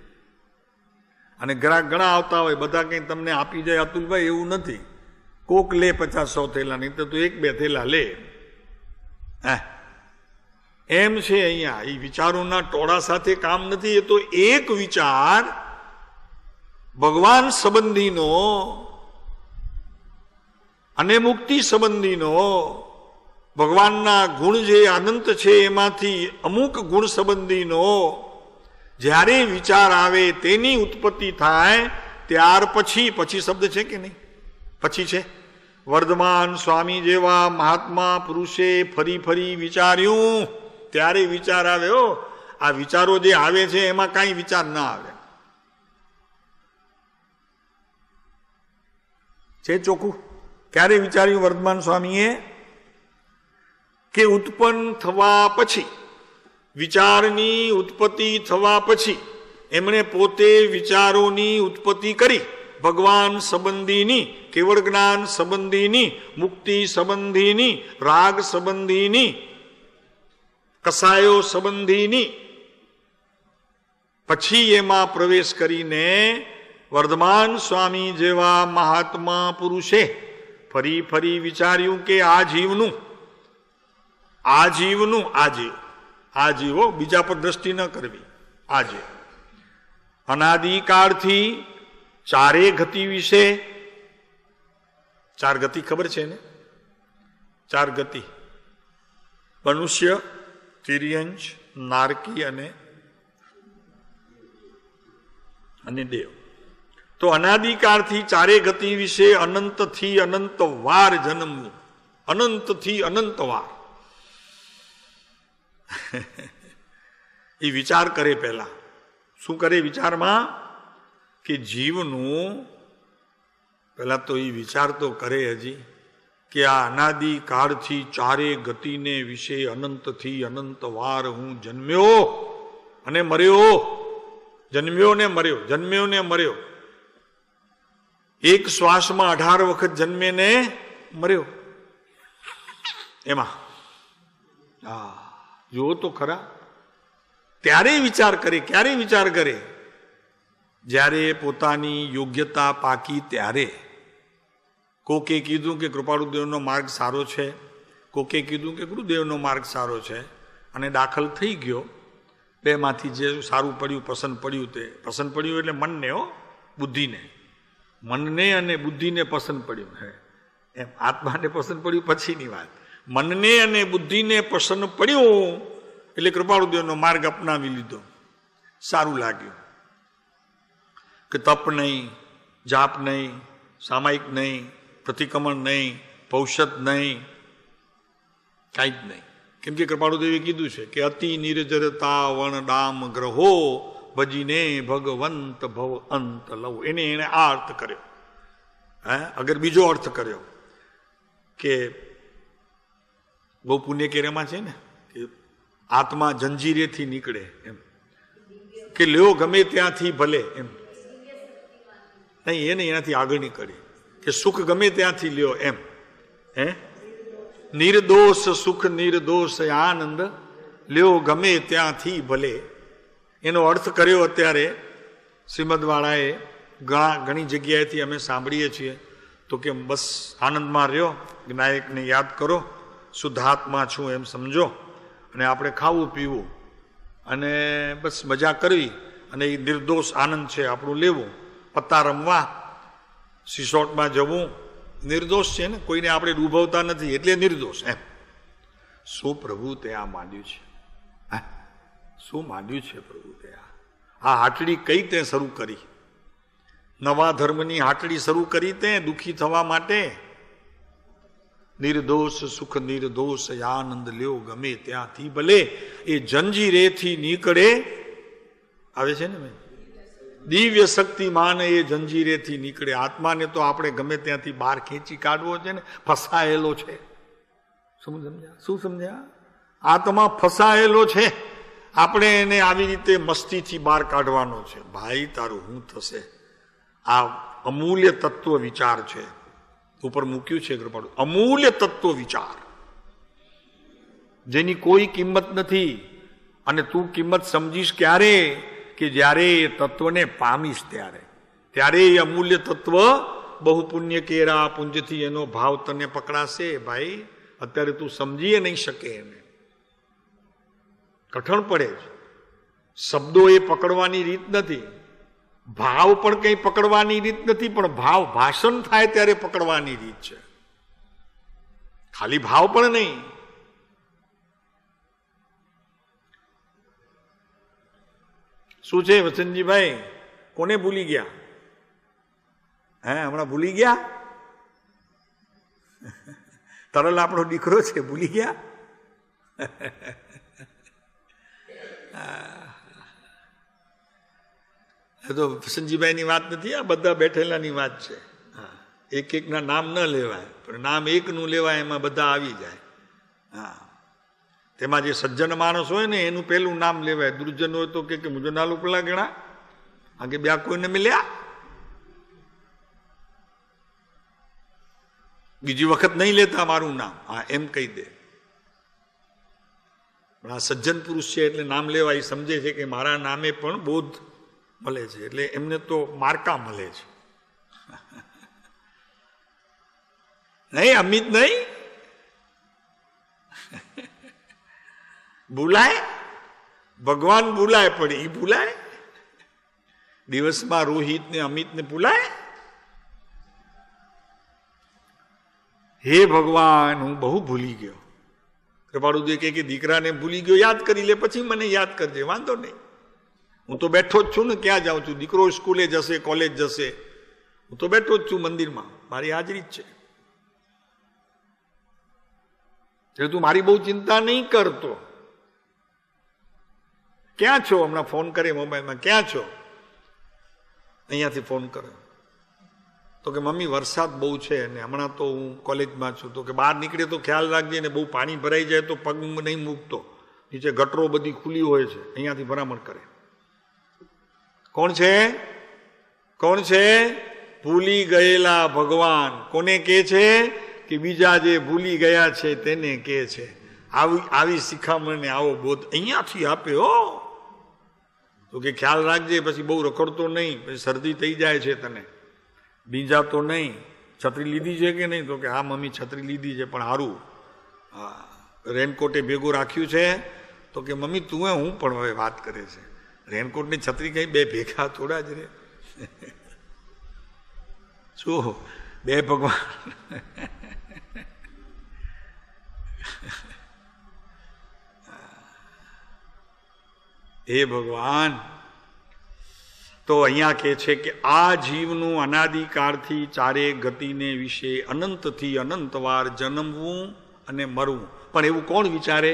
અને ગ્રાહક ઘણા આવતા હોય, બધા કંઈ તમને આપી જાય અતુલભાઈ એવું નથી. કોક લે 50-100 થેલા, નહીં તો 1-2 થેલા લે. એમ છે અહીંયા. એ વિચારોના ટોળા સાથે કામ નથી. એ તો એક વિચાર ભગવાન સંબંધીનો અને મુક્તિ સંબંધીનો, ભગવાનના ગુણ જે અનંત છે એમાંથી અમુક ગુણ સંબંધીનો જ્યારે વિચાર આવે તેની ઉત્પત્તિ થાય ત્યાર પછી શબ્દ છે કે નહીં? પછી છે વર્ધમાન સ્વામી જેવા મહાત્મા પુરુષે ફરી ફરી વિચાર્યું ત્યારે વિચાર આવે. આ વિચારો જે આવે છે એમાં કાંઈ વિચાર ના આવે છે. ચોખ્ખું ક્યારે વિચાર્યું વર્ધમાન સ્વામીએ? કે ઉત્પન્ન થવા પછી, વિચારની ઉત્પત્તિ થવા પછી એમણે પોતે વિચારોની ઉત્પત્તિ કરી. ભગવાન સંબંધીની, કેવળ જ્ઞાન સંબંધીની, મુક્તિ સંબંધીની, રાગ સંબંધીની, કસાયો સંબંધીની. પછી એમાં પ્રવેશ કરીને વર્ધમાન સ્વામી જેવા મહાત્મા પુરુષે ફરી ફરી વિચાર્યું કે આ જીવનું આ જીવો, બીજા પર દ્રષ્ટિ ન કરવી. આજે અનાદિકાળથી ચારે ગતિ વિશે, 4 ગતિ ખબર છે ને? 4 ગતિ: મનુષ્ય, તિર્યંચ, નારકી અને દેવ. તો અનાદિકાળથી ચારે ગતિ વિશે અનંતથી અનંત વાર જન્મવું. અનંતથી અનંત વાર એ વિચાર કરે. પહેલા શું કરે વિચારમાં? કે જીવનું પહેલા તો એ વિચાર તો કરે હજી કે આ અનાદિ કાળથી ચારે ગતિને વિશે અનંતથી અનંત વાર હું જન્મ્યો અને મર્યો, જન્મ્યો ને મર્યો, જન્મ્યો ને મર્યો. એક શ્વાસમાં 18 વખત જન્મે ને મર્યો. એમાં જુઓ તો ખરા. ત્યારે વિચાર કરે. ક્યારે વિચાર કરે? જ્યારે પોતાની યોગ્યતા પાકી ત્યારે. કોકે કીધું કે કૃપાળુદેવનો માર્ગ સારો છે, કોકે કીધું કે ગુરુદેવનો માર્ગ સારો છે અને દાખલ થઈ ગયો, બેમાંથી જે સારું પડ્યું, પસંદ પડ્યું તે પસંદ પડ્યું એટલે મનને, બુદ્ધિને, મનને અને બુદ્ધિને પસંદ પડ્યું. હે એમ આત્માને પસંદ પડ્યું પછીની વાત. મનને અને બુદ્ધિને પસંદ પડ્યું એટલે કૃપાળુદેવનો માર્ગ અપનાવી લીધો. સારું લાગ્યું કે તપ નહીં, જાપ નહીં, સામાયિક નહીં, પ્રતિક્રમણ નહીં, પૌષધ નહીં, કાંઈ જ નહીં. કેમ કે કૃપાળુદેવે કીધું છે કે અતિ નિર્જરતા વણ ડામ ગ્રહો ભજીને ભગવંત ભવ અંત લવ. એને આ અર્થ કર્યો. અગર બીજો અર્થ કર્યો કે બહુ પુણ્ય કેરામાં છે ને કે આત્મા જંજીરેથી નીકળે એમ, કે લ્યો ગમે ત્યાંથી ભલે એમ નહીં, એને એનાથી આગળ નીકળે કે સુખ ગમે ત્યાંથી લ્યો એમ. નિર્દોષ સુખ નિર્દોષ આનંદ લ્યો ગમે ત્યાંથી ભલે. એનો અર્થ કર્યો અત્યારે શ્રીમદવાળાએ ઘણી જગ્યાએથી અમે સાંભળીએ છીએ તો કે બસ આનંદમાં રહ્યો, વિનાયકને યાદ કરો, શુદ્ધાત્મા છું એમ સમજો, અને આપણે ખાવું પીવું અને બસ મજા કરવી, અને એ નિર્દોષ આનંદ છે આપણું લેવું, પત્તા રમવા, રિસોર્ટમાં જવું, નિર્દોષ છે ને, કોઈને આપણે ડૂબવતા નથી એટલે નિર્દોષ એમ. શું પ્રભુ તે આ માંડ્યું છે? શું માંડ્યું છે પ્રભુ તે? આ હાટડી કઈ તે શરૂ કરી? નવા ધર્મની હાટડી શરૂ કરી તે દુઃખી થવા માટે. નિર્દોષ સુખ નિર્દોષ આનંદ લ્યો ગમે ત્યાંથી ભલે. એ જંજીરેથી નીકળે આવે છે ને દિવ્ય શક્તિમાન, એ જંજીરેથી નીકળે. આત્માને તો આપણે ગમે ત્યાંથી બહાર ખેંચી કાઢવો છે ને, ફસાયેલો છે. સમજ્યા? શું સમજ્યા? આત્મા ફસાયેલો છે, આપણે એને આવી રીતે મસ્તીથી બહાર કાઢવાનો છે. ભાઈ તારું શું થશે? આ અમૂલ્ય તત્વ વિચાર છે, ઉપર મૂક્યું છે કૃપાળુ. અમૂલ્ય તત્વ વિચાર જેની કોઈ કિંમત નથી, અને તું કિંમત સમજીશ ક્યારે? કે જ્યારે એ તત્વને પામીશ ત્યારે. ત્યારે એ અમૂલ્ય તત્વ બહુ પુણ્ય કેરા પુંજથી એનો ભાવ તને પકડાશે. ભાઈ અત્યારે તું સમજી નહીં શકે, એને કઠણ પડે છે. શબ્દો એ પકડવાની રીત નથી, ભાવ પણ કંઈ પકડવાની રીત નથી, પણ ભાવ ભાષણ થાય ત્યારે પકડવાની રીત છે. ખાલી ભાવ પણ નહીં. શું છે વસંતજીભાઈ? કોને ભૂલી ગયા? હમણાં ભૂલી ગયા? તરલ આપણો દીકરો છે, ભૂલી ગયા? તો વસંતજીભાઈની વાત નથી, આ બધા બેઠેલાની વાત છે. એક એકના નામ ન લેવાય, પણ નામ એકનું લેવાય, એમાં બધા આવી જાય. તેમાં જે સજ્જન માણસ હોય ને એનું પહેલું નામ લેવાય. દુર્જન હોય તો કે મુજો નાલું પેલા ગણા, આગે બ્યા કોઈને મિલ્યા, બીજી વખત નહીં લેતા મારું નામ, એમ કહી દે. પણ આ સજ્જન પુરુષ છે એટલે નામ લેવા, એ સમજે છે કે મારા નામે પણ બોધ મળે છે, એટલે એમને તો માર્કા મળે છે. નહીં અમિત નહીં, ભૂલાય ભગવાન ભૂલાય, પણ એ ભૂલાય? દિવસમાં રોહિત ને અમિત ને ભૂલાય? હે ભગવાન, હું બહુ ભૂલી ગયો. કૃપાળુદેવ કે દીકરાને ભૂલી ગયો, યાદ કરી લે, પછી મને યાદ કરજે, વાંધો નહીં. હું તો બેઠો જ છું ને, ક્યાં જાઉં છું? દીકરો સ્કૂલે જશે, કોલેજ જશે, હું તો બેઠો જ છું મંદિરમાં, મારી હાજરી જ છે. એટલે તું મારી બહુ ચિંતા નહીં કરતો. ક્યાં છો? હમણાં ફોન કરે મોબાઈલમાં, ક્યાં છો? અહીંયાથી ફોન કરે તો કે મમ્મી વરસાદ બહુ છે ને હમણાં તો હું કોલેજમાં છું. તો કે બહાર નીકળે તો ખ્યાલ રાખજે ને, બહુ પાણી ભરાઈ જાય તો પગ નહીં મૂકતો, નીચે ગટરો બધી ખુલ્લી હોય છે, અહીંયાથી ભરામણ કરે. કોણ છે? કોણ છે? ભૂલી ગયેલા ભગવાન. કોને કે છે? કે બીજા જે ભૂલી ગયા છે તેને કે છે. આવી શિખામણને આવો બોધ અહીંયાથી આપે. હો તો કે ખ્યાલ રાખજે, પછી બહુ રખડતો નહીં, પછી શરદી થઈ જાય છે તને, બીજા તો નહીં. છત્રી લીધી છે કે નહીં? તો કે હા મમ્મી છત્રી લીધી છે, પણ સારું હા, રેનકોટે ભેગું રાખ્યું છે તો કે મમ્મી તું હું પણ હવે વાત કરે છે. રેનકોટ ની છત્રી કઈ બે ભેગા થોડા જ રે. શું બે ભગવાન? હે ભગવાન, તો અહીંયા કહે છે કે આ જીવનું અનાદિકાળથી ચારે ગતિને વિશે અનંતથી અનંતવાર જન્મવું અને મરવું. પણ એવું કોણ વિચારે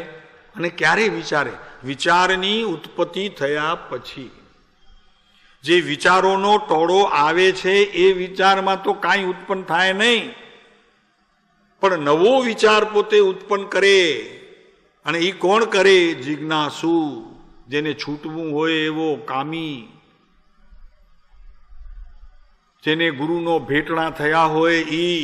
અને ક્યારે વિચારે? વિચારની ઉત્પત્તિ થયા પછી. જે વિચારોનો ટોળો આવે છે એ વિચારમાં તો કાંઈ ઉત્પન્ન થાય નહીં, પણ નવો વિચાર પોતે ઉત્પન્ન કરે. અને એ કોણ કરે? જિજ્ઞાસુ, જેને છૂટવું હોય એવો કામી, જેને ગુરુનો ભેટણા થયા હોય ઈ,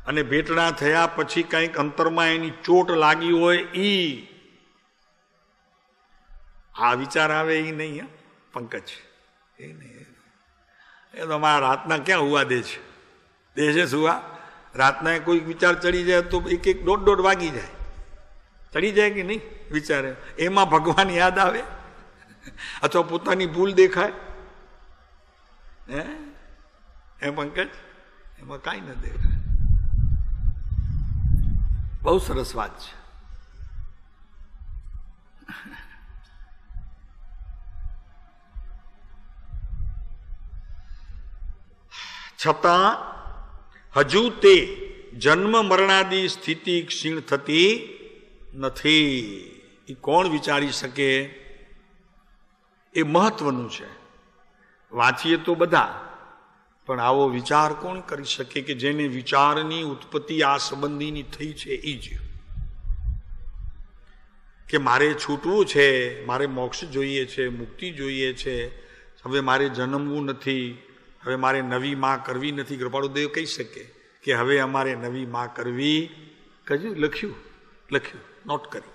અને ભેટણા થયા પછી કંઈક અંતરમાં એની ચોટ લાગી હોય ઈ. આ વિચાર આવે એ નહીં. પંકજ એ નહીં. એ તો અમારા રાતના ક્યાં હુવા દે છે? દે છે સુવા? રાતના કોઈ વિચાર ચડી જાય તો એક એક દોઢ વાગી જાય. ચડી જાય કે નહીં વિચારે? એમાં ભગવાન યાદ આવે અથવા પોતાની ભૂલ દેખાય? હે પંકજ? એમાં કાંઈ ન દેખાય. બહુ સરસ વાત છે. છતાં હજુ તે જન્મ મરણાદી સ્થિતિ ક્ષીણ થતી નથી. એ કોણ વિચારી શકે? એ મહત્વનું છે. વાંચીએ તો બધા, પણ આવો વિચાર કોણ કરી શકે કે જેને વિચારની ઉત્પત્તિ આ સંબંધીની થઈ છે? એ જ કે મારે છૂટવું છે, મારે મોક્ષ જોઈએ છે, મુક્તિ જોઈએ છે, હવે મારે જન્મવું નથી, હવે મારે નવી માં કરવી નથી. કૃપાળુદેવ કહી શકે કે હવે અમારે નવી માં કરવી, કજું લખ્યું નોટ કરી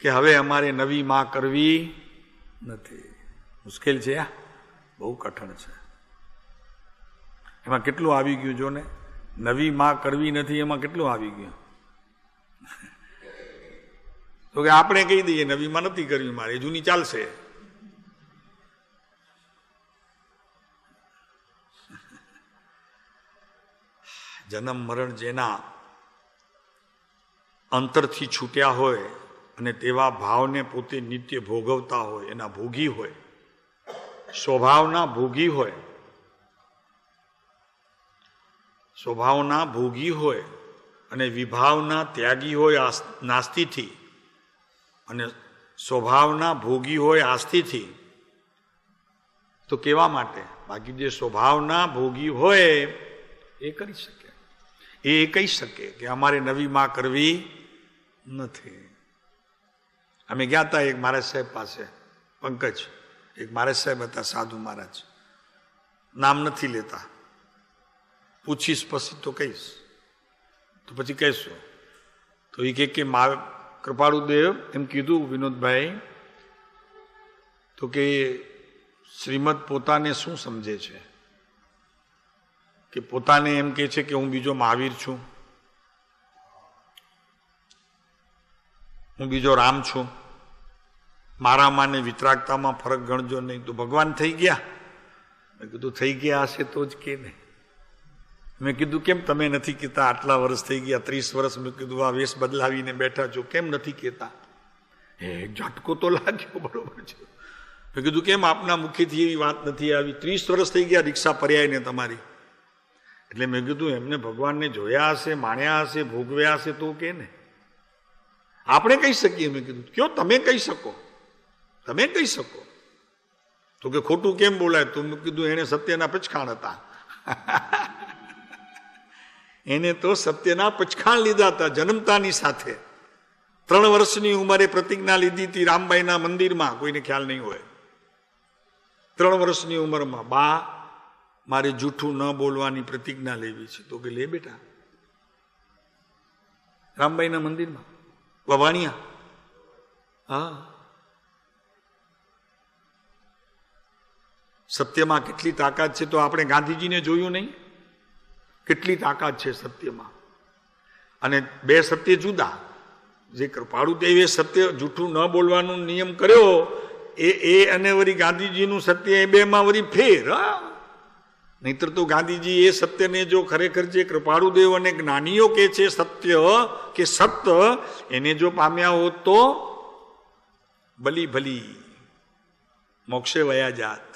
કે હવે અમારે નવી માં કરવી નથી. મુશ્કેલ છે, બહુ કઠણ છે. એમાં કેટલું આવી ગયું જો ને? નવી માં કરવી નથી એમાં કેટલું આવી ગયું? તો કે આપણે કહી દઈએ નવી માં નથી કરવી મારે, જૂની ચાલશે. જન્મ મરણ જેના અંતરથી છૂટ્યા હોય અને તેવા ભાવને પોતે નિત્ય ભોગવતા હોય, એના ભોગી હોય, સ્વભાવના ભોગી હોય, સ્વભાવના ભોગી હોય અને વિભાવના ત્યાગી હોય નાસ્તિથી, અને સ્વભાવના ભોગી હોય આસ્તિથી, તો કેવા માટે? બાકી જે સ્વભાવના ભોગી હોય એ કરી શકે. એ કહી શકે કે અમારે નવી માં કરવી નથી. અમે ગયા હતા એક મહારાજ સાહેબ પાસે, પંકજ, એક મહારાજ સાહેબ હતા, સાધુ મહારાજ, નામ નથી લેતા. પૂછીશ પછી તો કહીશ, તો પછી કહીશું. તો એ કે કૃપાળુદેવ એમ કીધું વિનોદભાઈ, તો કે શ્રીમદ પોતાને શું સમજે છે? કે પોતાને એમ કે છે કે હું બીજો મહાવીર છું, હું બીજો રામ છું, મારામાં ને વિતરાગતામાં ફરક ગણજો નહીં. તો ભગવાન થઈ ગયા? મેં કીધું થઈ ગયા હશે તો જ કે નહીં. મેં કીધું કેમ તમે નથી કહેતા? આટલા વર્ષ થઈ ગયા, 30 વર્ષ. મેં કીધું આ વેશ બદલાવીને બેઠા છો, કેમ નથી કહેતા? ઝટકો તો લાગ્યો, બરોબર છે. મેં કીધું કેમ આપના મુખેથી એવી વાત નથી આવી? 30 વર્ષ થઈ ગયા રિક્ષા પર્યાયને તમારી. એટલે મેં કીધું એમને ભગવાનને જોયા હશે, માણ્યા હશે, ભોગવ્યા હશે તો કે ને આપણે કહી શકીએ. મેં કીધું કયો તમે કહી શકો, તમે કહી શકો. તો કે ખોટું કેમ બોલાય? તો મેં કીધું એને સત્યના પચખાણ હતા. એને તો સત્યના પચખાણ લીધા હતા જન્મતાની સાથે. 3 વર્ષની ઉંમરે પ્રતિજ્ઞા લીધી હતી રામબાઈના મંદિરમાં, કોઈને ખ્યાલ નહીં હોય. 3 વર્ષની ઉંમરમાં, બા મારે જૂઠું ન બોલવાની પ્રતિજ્ઞા લેવી છે. તો કે લે બેટા. રામબાઈના મંદિરમાં, વવાણિયા. હા, સત્યમાં કેટલી તાકાત છે તો આપણે ગાંધીજીને જોયું નહીં? કેટલી તાકાત છે સત્યમાં. અને બે સત્ય જુદા. જે કૃપાળુ દેવે સત્ય જૂઠું ન બોલવાનો નિયમ કર્યો એ અને વળી ગાંધીજીનું સત્ય એ બેમાં વળી ફેર. નહીતર તો ગાંધીજી એ સત્યને જો ખરેખર જે કૃપાળુદેવ અને જ્ઞાનીઓ કે છે સત્ય કે સત એને જો પામ્યા હોત તો ભલી ભલી મોક્ષે વયા જાત.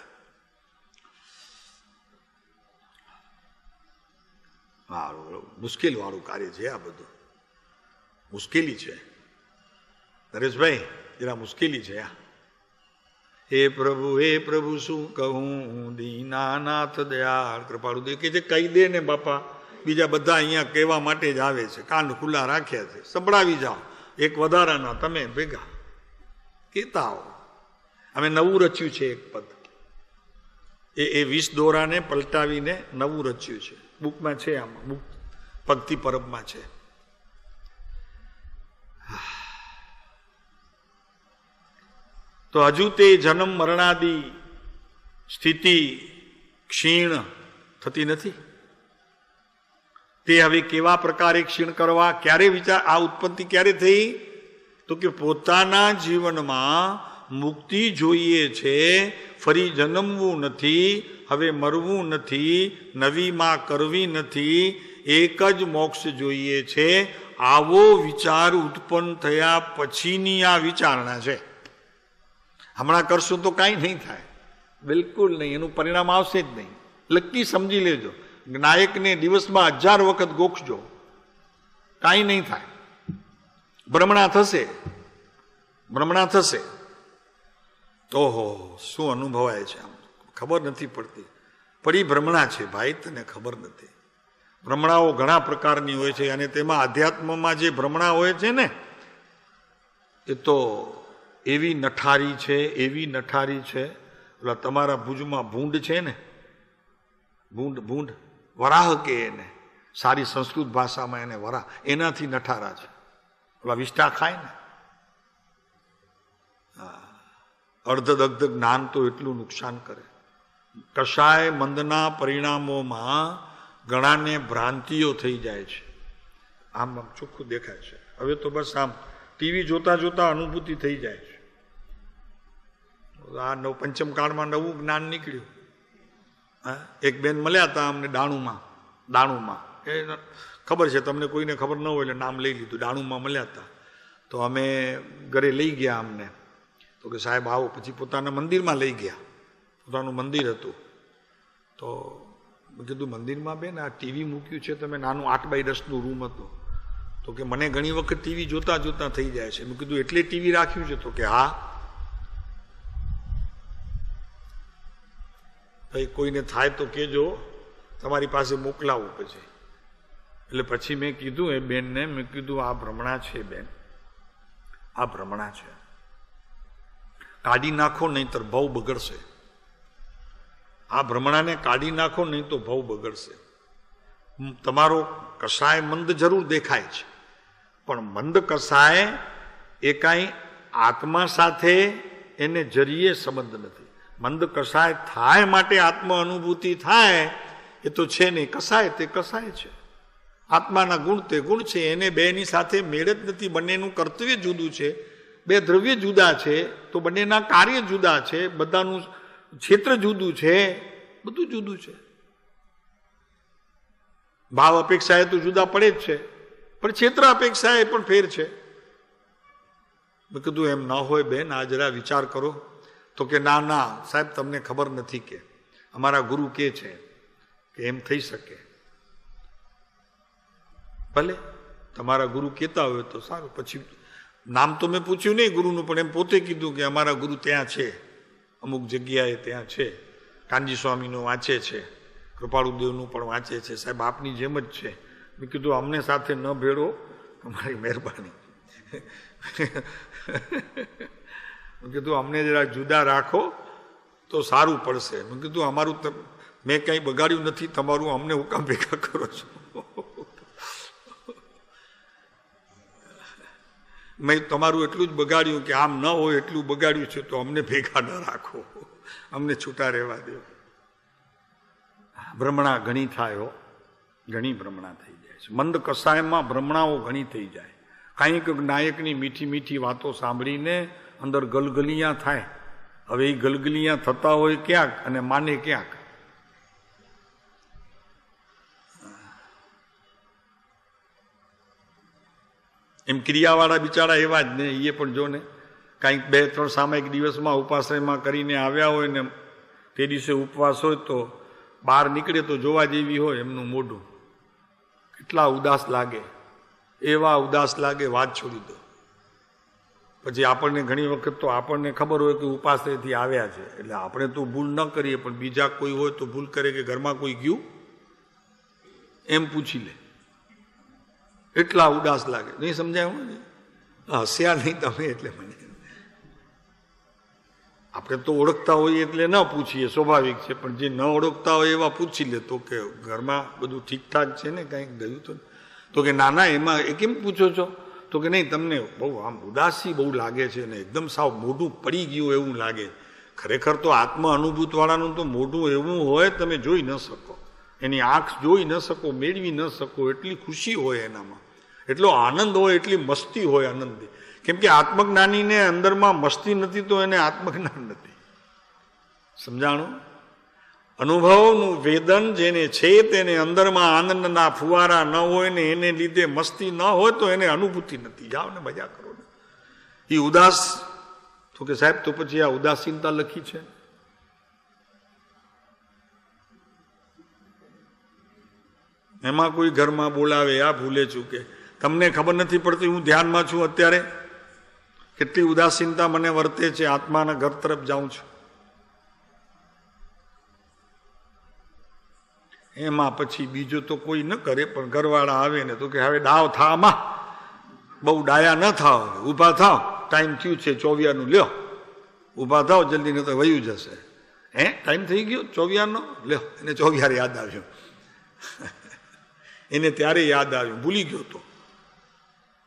મુશ્કેલ વાળું કાર્ય છે આ બધું. મુશ્કેલી છે નરેશભાઈ, જરા મુશ્કેલી છે આ. હે પ્રભુ શું કહું, દીનાનાથ દયાળ કૃપાળુદેવ કે છે કહી દે ને બાપા, બીજા બધા અહીંયા કહેવા માટે જ આવે છે, કાન ખુલ્લા રાખ્યા છે, સંભળાવી જાઓ એક વધારાના તમે ભેગા કહેતા હો. અમે નવું રચ્યું છે એક પદ, એ 20 દોરાને પલટાવીને નવું રચ્યું છે. બુકમાં છે, આમાં બુક ભક્તિ પરબમાં છે. તો હજુ તે જન્મ મરણાદી સ્થિતિ ક્ષીણ થતી નથી. તે હવે કેવા પ્રકારે ક્ષીણ કરવા, ક્યારે વિચાર આ ઉત્પત્તિ ક્યારે થઈ? તો કે પોતાના જીવનમાં મુક્તિ જોઈએ છે, ફરી જન્મવું નથી, હવે મરવું નથી, નવી માં કરવી નથી, એક જ મોક્ષ જોઈએ છે. આવો વિચાર ઉત્પન્ન થયા પછીની આ વિચારણા છે. હમણાં કરશું તો કાંઈ નહીં થાય, બિલકુલ નહીં, એનું પરિણામ આવશે જ નહીં. લકી સમજી લેજો, નાયકને દિવસમાં 1000 વખત ગોખજો, કાંઈ નહીં થાય. ભ્રમણા થશે, ભ્રમણા થશે. ઓહો શું અનુભવાય છે, આમ ખબર નથી પડતી. પડી ભ્રમણા છે ભાઈ, તને ખબર નથી. ભ્રમણાઓ ઘણા પ્રકારની હોય છે, અને તેમાં અધ્યાત્મમાં જે ભ્રમણા હોય છે ને, એ તો એવી નઠારી છે, એવી નઠારી છે. એટલે તમારા ભુજમાં ભૂંડ છે ને, ભૂંડ વરાહ કે એને સારી સંસ્કૃત ભાષામાં એને વરાહ, એનાથી નઠારા છે. ઓલા વિષ્ટા ખાય ને, અર્ધદગ્ધ જ્ઞાન તો એટલું નુકસાન કરે. કશાય મંદના પરિણામોમાં ઘણાને ભ્રાંતિઓ થઈ જાય છે. આમ આમ ચોખ્ખું દેખાય છે. હવે તો બસ આમ ટીવી જોતા જોતા અનુભૂતિ થઈ જાય છે. આ પંચમ કાળમાં નવું જ્ઞાન નીકળ્યું. એક બેન મળ્યા હતા અમને દાણુમાં, એ ખબર છે તમને, કોઈને ખબર ન હોય એટલે નામ લઈ લીધું. દાણુમાં મળ્યા હતા તો અમે ઘરે લઈ ગયા અમને. તો કે સાહેબ આવો. પછી પોતાના મંદિરમાં લઈ ગયા, પોતાનું મંદિર હતું. તો મેં કીધું મંદિરમાં બેન આ ટીવી મૂક્યું છે તમે, નાનું 8x10 રૂમ હતું. તો કે મને ઘણી વખત ટીવી જોતા જોતા થઈ જાય છે. મેં કીધું એટલે ટીવી રાખ્યું છે? તો કે હા. ભાઈ કોઈને થાય તો કહેજો, તમારી પાસે મોકલાવું પછી. એટલે પછી મેં કીધું એ બેનને, મેં કીધું આ ભ્રમણા છે બેન, આ ભ્રમણા છે, કાઢી નાખો નહીંતર ભવ બગડશે. આ ભ્રમણાને કાઢી નાખો નહીં તો ભવ બગડશે. તમારો કસાય મંદ જરૂર દેખાય છે, પણ મંદ કસાય એ કાંઈ આત્મા સાથે એને જરીએ સંબંધ નથી. મંદ કસાય થાય માટે આત્મ અનુભૂતિ થાય એ તો છે નહીં. કસાય તે કસાય છે, આત્માના ગુણ તે ગુણ છે, એને બેની સાથે મેળ જ નથી. બંનેનું કર્તવ્ય જુદું છે, બે દ્રવ્ય જુદા છે, તો બંનેના કાર્ય જુદા છે, બધાનું ક્ષેત્ર જુદું છે, બધું જુદું છે. ભાવ અપેક્ષા એ તો જુદા પડે જ છે, પણ ક્ષેત્ર અપેક્ષા એ પણ ફેર છે. મેં કીધું એમ ન હોય બેન, આ જરા વિચાર કરો. તો કે ના ના સાહેબ તમને ખબર નથી, કે અમારા ગુરુ કે છે કે એમ થઈ શકે. ભલે તમારા ગુરુ કહેતા હોય તો સારું. પછી નામ તો મેં પૂછ્યું નહીં ગુરુનું, પણ એમ પોતે કીધું કે અમારા ગુરુ ત્યાં છે, અમુક જગ્યાએ ત્યાં છે. કાનજી સ્વામીનું વાંચે છે, કૃપાળુદેવનું પણ વાંચે છે. સાહેબ આપની જેમ જ છે. મેં કીધું અમને સાથે ન ભેળો, તમારી મહેરબાની. મેં કીધું અમને જરા જુદા રાખો તો સારું પડશે. મેં કીધું અમારું મેં કંઈ બગાડ્યું નથી, તમારું અમને હું કામ ભેગા કરો છો? મેં તમારું એટલું જ બગાડ્યું કે આમ ન હોય એટલું બગાડ્યું છે, તો અમને ભેગા ન રાખો, અમને છૂટા રહેવા દો. ભ્રમણા ઘણી થાય હો, ઘણી ભ્રમણા થઈ જાય. જાય છે. મંદ કસાયમાં ભ્રમણાઓ ઘણી થઈ જાય. કાંઈક નાયકની મીઠી મીઠી વાતો સાંભળીને અંદર ગલગલિયા થાય. હવે એ ગલગલિયા થતા હોય ક્યાંક અને માને ક્યાંક. એમ ક્રિયાવાળા બિચારા એવા જ ને, એ પણ જો ને કાંઈક 2-3 સામયિક દિવસમાં ઉપાશ્રયમાં કરીને આવ્યા હોય ને તે દિવસે ઉપવાસ હોય તો બહાર નીકળે તો જોવા જેવી હોય એમનું મોઢું. કેટલા ઉદાસ લાગે, એવા ઉદાસ લાગે, વાત છોડી દો. પછી આપણને ઘણી વખત તો આપણને ખબર હોય કે ઉપાશ્રયથી આવ્યા છે એટલે આપણે તો ભૂલ ન કરીએ, પણ બીજા કોઈ હોય તો ભૂલ કરે કે ઘરમાં કોઈ ગયું એમ પૂછી લે. એટલા ઉદાસ લાગે. નહીં સમજાય? હું હસ્યા નહીં તમે એટલે મને. આપણે તો ઓળખતા હોઈએ એટલે ન પૂછીએ, સ્વાભાવિક છે, પણ જે ન ઓળખતા હોય એવા પૂછી લે તો કે ઘરમાં બધું ઠીકઠાક છે ને, કાંઈક ગયું તો કે ના ના એમાં એ કેમ પૂછો છો? તો કે નહીં તમને બહુ આમ ઉદાસી બહુ લાગે છે ને એકદમ સાવ મોઢું પડી ગયું એવું લાગે. ખરેખર તો આત્મ અનુભૂતવાળાનું તો મોઢું એવું હોય તમે જોઈ ન શકો, એની આંખ જોઈ ન શકો, મેળવી ન શકો. એટલી ખુશી હોય એનામાં, એટલો આનંદ હોય, એટલી મસ્તી હોય આનંદી. કેમ કે આત્મજ્ઞાનીને અંદરમાં મસ્તી નથી તો એને આત્મજ્ઞાન નથી. સમજાણું? અનુભવનું વેદન જેને છે તેને અંદરમાં આનંદના ફુવારા ન હોય ને એને લીધે મસ્તી ન હોય તો એને અનુભૂતિ નથી. જાઓ ને મજા કરો ને. એ ઉદાસ તો કે સાહેબ તો પછી આ ઉદાસીનતા લખી છે. એમાં કોઈ ઘરમાં બોલાવે આ ભૂલે ચૂકે. તમને ખબર નથી પડતી હું ધ્યાનમાં છું અત્યારે, કેટલી ઉદાસીનતા મને વર્તે છે. આત્માના ઘર તરફ જાઉં છું એમાં પછી બીજું તો કોઈ ન કરે, પણ ઘરવાળા આવે ને તો કે હવે ડાવ થામાં, બહુ ડાયા ન થાવ, ઊભા થાવ, ટાઈમ થયું છે 24 લ્યો, ઊભા થાવ જલ્દી, ન તો વયું જશે. ટાઈમ થઈ ગયો 24 લ્યો. એને 24 યાદ આવ્યો. એને ત્યારે યાદ આવ્યું, ભૂલી ગયો તો.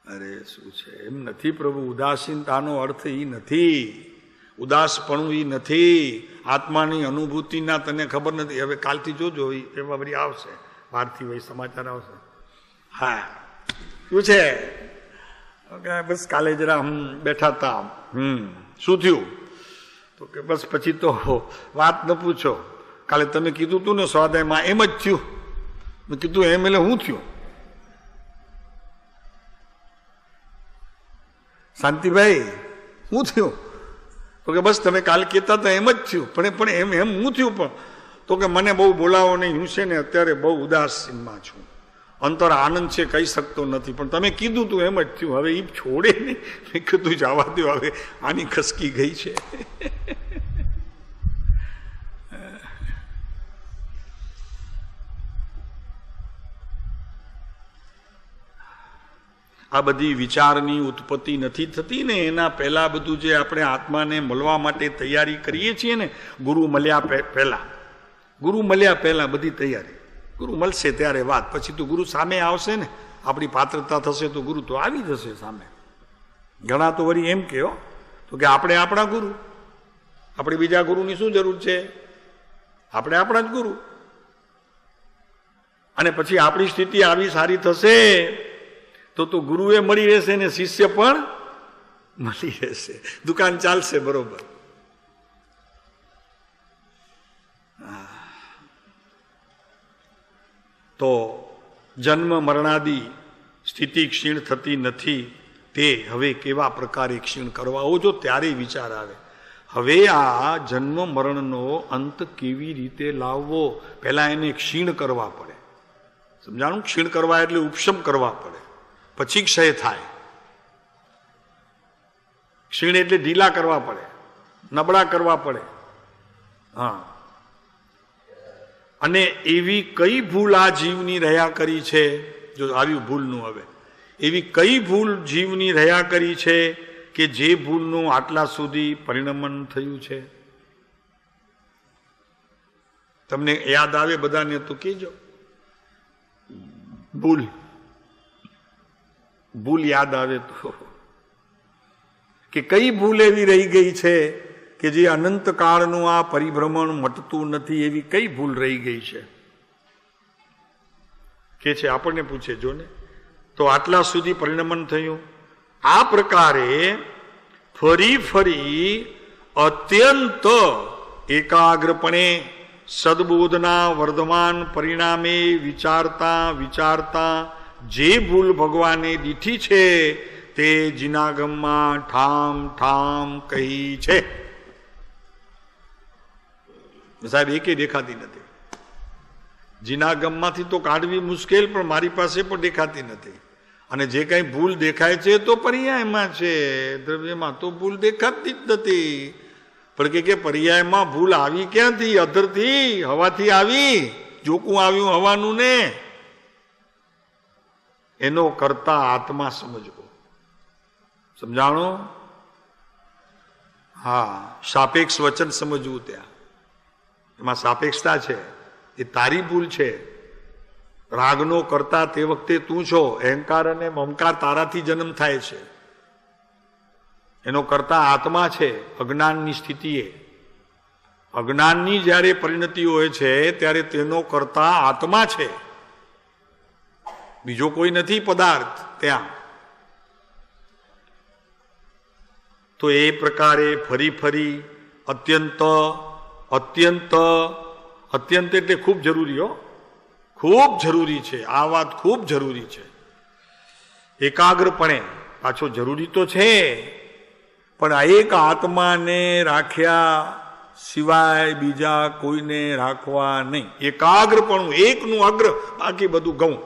અરે શું છે, એમ નથી પ્રભુ. ઉદાસીનતાનો અર્થ એ નથી, ઉદાસપણું એ નથી. આત્માની અનુભૂતિના તને ખબર નથી. હવે કાલથી જોજો એમાં બધી આવશે, બહારથી વહી સમાચાર આવશે. હા શું છે? બસ કાલે જરા બેઠા હતા. શું થયું? તો કે બસ પછી તો વાત ન પૂછો. કાલે તમે કીધું તું ને સ્વાધ્યાયમાં એમ જ થયું. મેં કીધું એમ એટલે હું થયું? શાંતિભાઈ શું થયું? તો કે બસ તમે કાલ કહેતા હતા એમ જ થયું. પણ એમ હું થયું? પણ તો કે મને બહુ બોલાવો નહીં, હું છે ને અત્યારે બહુ ઉદાસીનમાં છું, અંતર આનંદ છે કહી શકતો નથી, પણ તમે કીધું તું એમ જ થયું. હવે એ છોડે નહીં. મેં કીધું જવા દો, હવે આની ખસકી ગઈ છે. આ બધી વિચારની ઉત્પત્તિ નથી થતી ને એના પહેલા બધું જે આપણે આત્માને મળવા માટે તૈયારી કરીએ છીએ ને, ગુરુ મળ્યા પહેલા બધી તૈયારી. ગુરુ મળશે ત્યારે વાત, પછી તો ગુરુ સામે આવશે ને, આપણી પાત્રતા થશે તો ગુરુ તો આવી જશે સામે. ઘણા તો વળી એમ કહો તો કે આપણે આપણા ગુરુ, આપણે બીજા ગુરુની શું જરૂર છે, આપણે આપણા જ ગુરુ. અને પછી આપણી સ્થિતિ આવી સારી થશે તો ગુરુએ મળી રહેશે ને શિષ્ય પણ મળી રહેશે, દુકાન ચાલશે બરોબર. તો જન્મ મરણાદિ સ્થિતિ ક્ષીણ થતી નથી, તે હવે કેવા પ્રકારે ક્ષીણ કરવા? જો ત્યારે વિચાર આવે હવે આ જન્મ મરણનો અંત કેવી રીતે લાવવો. પહેલા એને ક્ષીણ કરવા પડે. સમજાણું? ક્ષીણ કરવા એટલે ઉપશમ કરવા પડે, પછી ક્ષય થાય. ક્ષીણ એટલે ઢીલા કરવા પડે, નબળા કરવા પડે. હા. અને એવી કઈ ભૂલ આ જીવની રહ્યા કરી છે? જો આવ્યું ભૂલનું, હવે એવી કઈ ભૂલ જીવની રહ્યા કરી છે કે જે ભૂલનું આટલા સુધી પરિણમન થયું છે? તમને યાદ આવે બધાને તો કહેજો. ભૂલ યાદ આવે તો કે કઈ ભૂલ એવી રહી ગઈ છે કે જે અનંતકાળનું આ પરિભ્રમણ મટતું નથી? એવી કઈ ભૂલ રહી ગઈ છે? કે છે, આપણને પૂછે જો ને. તો આટલા સુધી પરિણમન થયું. આ પ્રકારે ફરી ફરી અત્યંત એકાગ્રપણે સદબોધના વર્ધમાન પરિણામે વિચારતા વિચારતા જે ભૂલ ભગવાને દીઠી છે તે જીનાગમમાં ઠામ ઠામ કહી છે. સાહેબ એકે દેખાતી નથી. જીનાગમમાંથી તો કાઢવી મુશ્કેલ, પણ મારી પાસે પણ દેખાતી નથી. અને જે કઈ ભૂલ દેખાય છે તો પર્યાયમાં છે, દ્રવ્યમાં તો ભૂલ દેખાતી જ નથી. પણ કે પર્યાયમાં ભૂલ આવી ક્યાંથી? અધરથી, હવાથી આવી. જોકું આવ્યું હવાનું ને. એનો કરતા આત્મા સમજવો. સમજાણો? હા, સાપેક્ષ વચન સમજવું. ત્યાં એમાં સાપેક્ષતા છે. એ તારી ભૂલ છે. રાગનો કરતા તે વખતે તું છો. અહંકાર અને મમકાર તારાથી જન્મ થાય છે. એનો કરતા આત્મા છે. અજ્ઞાનની સ્થિતિએ, અજ્ઞાનની જ્યારે પરિણતિ હોય છે ત્યારે તેનો કરતા આત્મા છે, બીજો કોઈ નથી પદાર્થ ત્યાં. તો એ પ્રકારે ફરી ફરી અત્યંત અત્યંત અત્યંત એટલે ખૂબ જરૂરી હો, ખૂબ જરૂરી છે. આ વાત ખૂબ જરૂરી છે. એકાગ્રપણે પાછો જરૂરી તો છે, પણ આ એક આત્માને રાખ્યા સિવાય બીજા કોઈને રાખવા નહીં. એકાગ્રપણું, એકનું અગ્ર, બાકી બધું ગૌણ.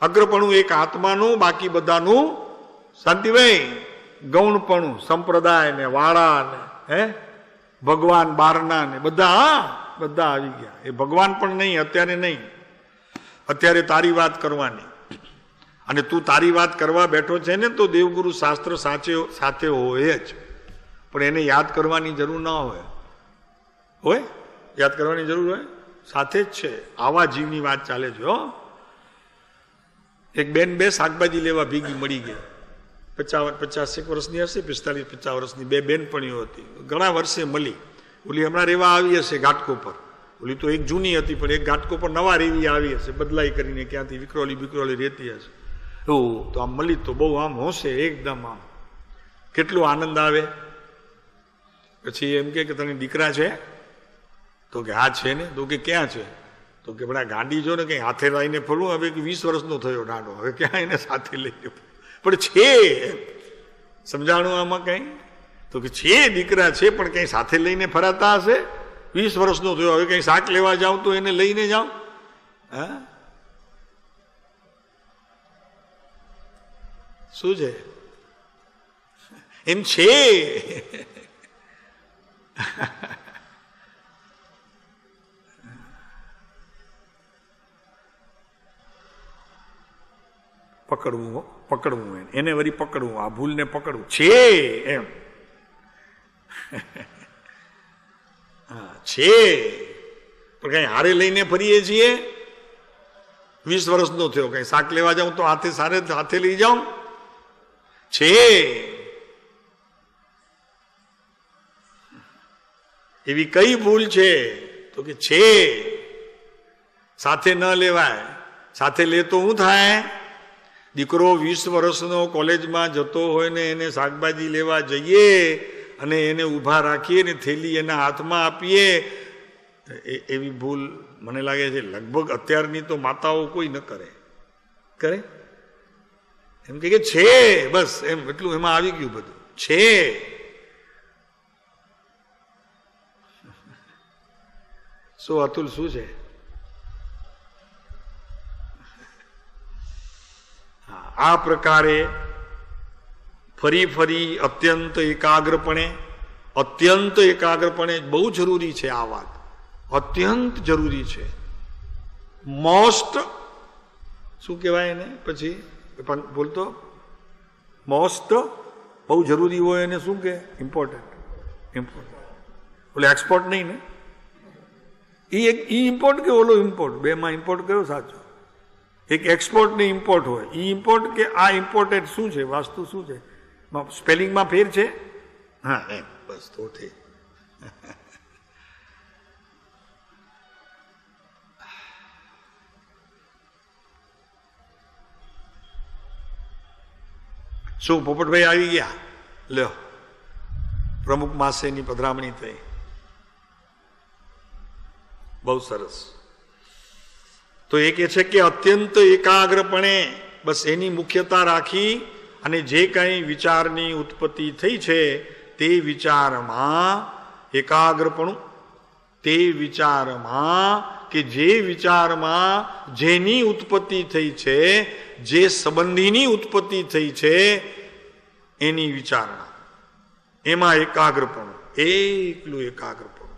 અગ્રપણું એક આત્માનું, બાકી બધાનું શાંતિભાઈ ગૌણપણું, સંપ્રદાય ને વાળા ને ભગવાન બારના ને બધા બધા આવી ગયા. એ ભગવાન પણ નહીં, અત્યારે નહીં. અત્યારે તારી વાત કરવાની, અને તું તારી વાત કરવા બેઠો છે ને તો દેવગુરુ શાસ્ત્ર સાથે હોય જ, પણ એને યાદ કરવાની જરૂર ના હોય. હોય યાદ કરવાની જરૂર હોય, સાથે જ છે. આવા જીવની વાત ચાલે છે. હો, એક બેન બે શાકભાજી લેવા ભેગી મળી ગઈ. 50 વર્ષની હશે, 45-50 વર્ષની બે બેનપણીઓ હતી. ઘણા વર્ષે મળી. ઓલી હમણાં રેવા આવી હશે ઘાટકો પર. ઓલી તો એક જૂની હતી, પણ એક ઘાટકો પર નવા રેવી આવી હશે, બદલાઈ કરીને ક્યાંથી વિક્રોલી રહેતી હશે. એવું તો આમ મળી તો બહુ આમ હોશે એકદમ. આમ કેટલો આનંદ આવે. પછી એમ કે તને દીકરા છે? તો કે હા છે ને. તો કે ક્યાં છે? તો કે બડા ગાંડી જો ને કઈ હાથે લઈને ફરવું. હવે 20 વર્ષનો થયો દાંડો, હવે ક્યાં એને સાથે લઈને પણ છે. સમજાણું આમાં કઈ? તો કે છે દીકરા છે, પણ કઈ સાથે લઈને ફરાતા હશે? 20 વર્ષનો થયો, હવે કઈ શાક લેવા જાઉં તો એને લઈને જાઉં? હા, શું છે? એમ છે. પકડવું એને વળી પકડવું, આ ભૂલને પકડવું છે એમ. છે પણ કઈ હારે લઈને ફરીએ છીએ. 20 વર્ષનો થયો, કઈ શાક લેવા જાઉં તો હાથે લઈ જાઉં? છે. એવી કઈ ભૂલ છે? તો કે છે. સાથે ન લેવાય. સાથે લે તો શું થાય? દીકરો 20 વર્ષનો કોલેજમાં જતો હોય ને એને શાકભાજી લેવા જઈએ અને એને ઊભા રાખીએ ને થેલી એના હાથમાં આપીએ, એવી ભૂલ મને લાગે છે લગભગ અત્યારની તો માતાઓ કોઈ ન કરે. કરે? એમ કે છે બસ, એમ એટલું એમાં આવી ગયું બધું. છે. શું અતુલ, શું છે? આ પ્રકારે ફરી ફરી અત્યંત એકાગ્રપણે બહુ જરૂરી છે. આ વાત અત્યંત જરૂરી છે. મોસ્ટ શું કહેવાય એને? પછી બોલતો મોસ્ટ બહુ જરૂરી હોય એને શું કે? ઇમ્પોર્ટન્ટ. ઓલે એક્સપોર્ટ નહીં ને? ઈ ઇમ્પોર્ટ કે ઓલો ઇમ્પોર્ટ? બેમાં ઇમ્પોર્ટ કયો સાચો? એક એક્સપોર્ટ ને ઇમ્પોર્ટ હોય. ઈ ઇમ્પોર્ટ કે આ ઇમ્પોર્ટેડ શું છે? વાસ્તુ શું છે? સ્પેલિંગમાં ફેર છે? હા, એમ બસ તો થઈ. શું પોપટભાઈ આવી ગયા? લ્યો, પ્રમુખ માસેની પધરામણી થઈ. બહુ સરસ. તો એ કહે છે કે અત્યંત એકાગ્રપણે બસ એની મુખ્યતા રાખી અને જે કંઈ વિચારની ઉત્પત્તિ થઈ છે તે વિચારમાં એકાગ્રપણું, તે વિચારમાં કે જે વિચારમાં જેની ઉત્પત્તિ થઈ છે, જે સંબંધીની ઉત્પત્તિ થઈ છે એની વિચારણા, એમાં એકાગ્રપણું, એકલું એકાગ્રપણું.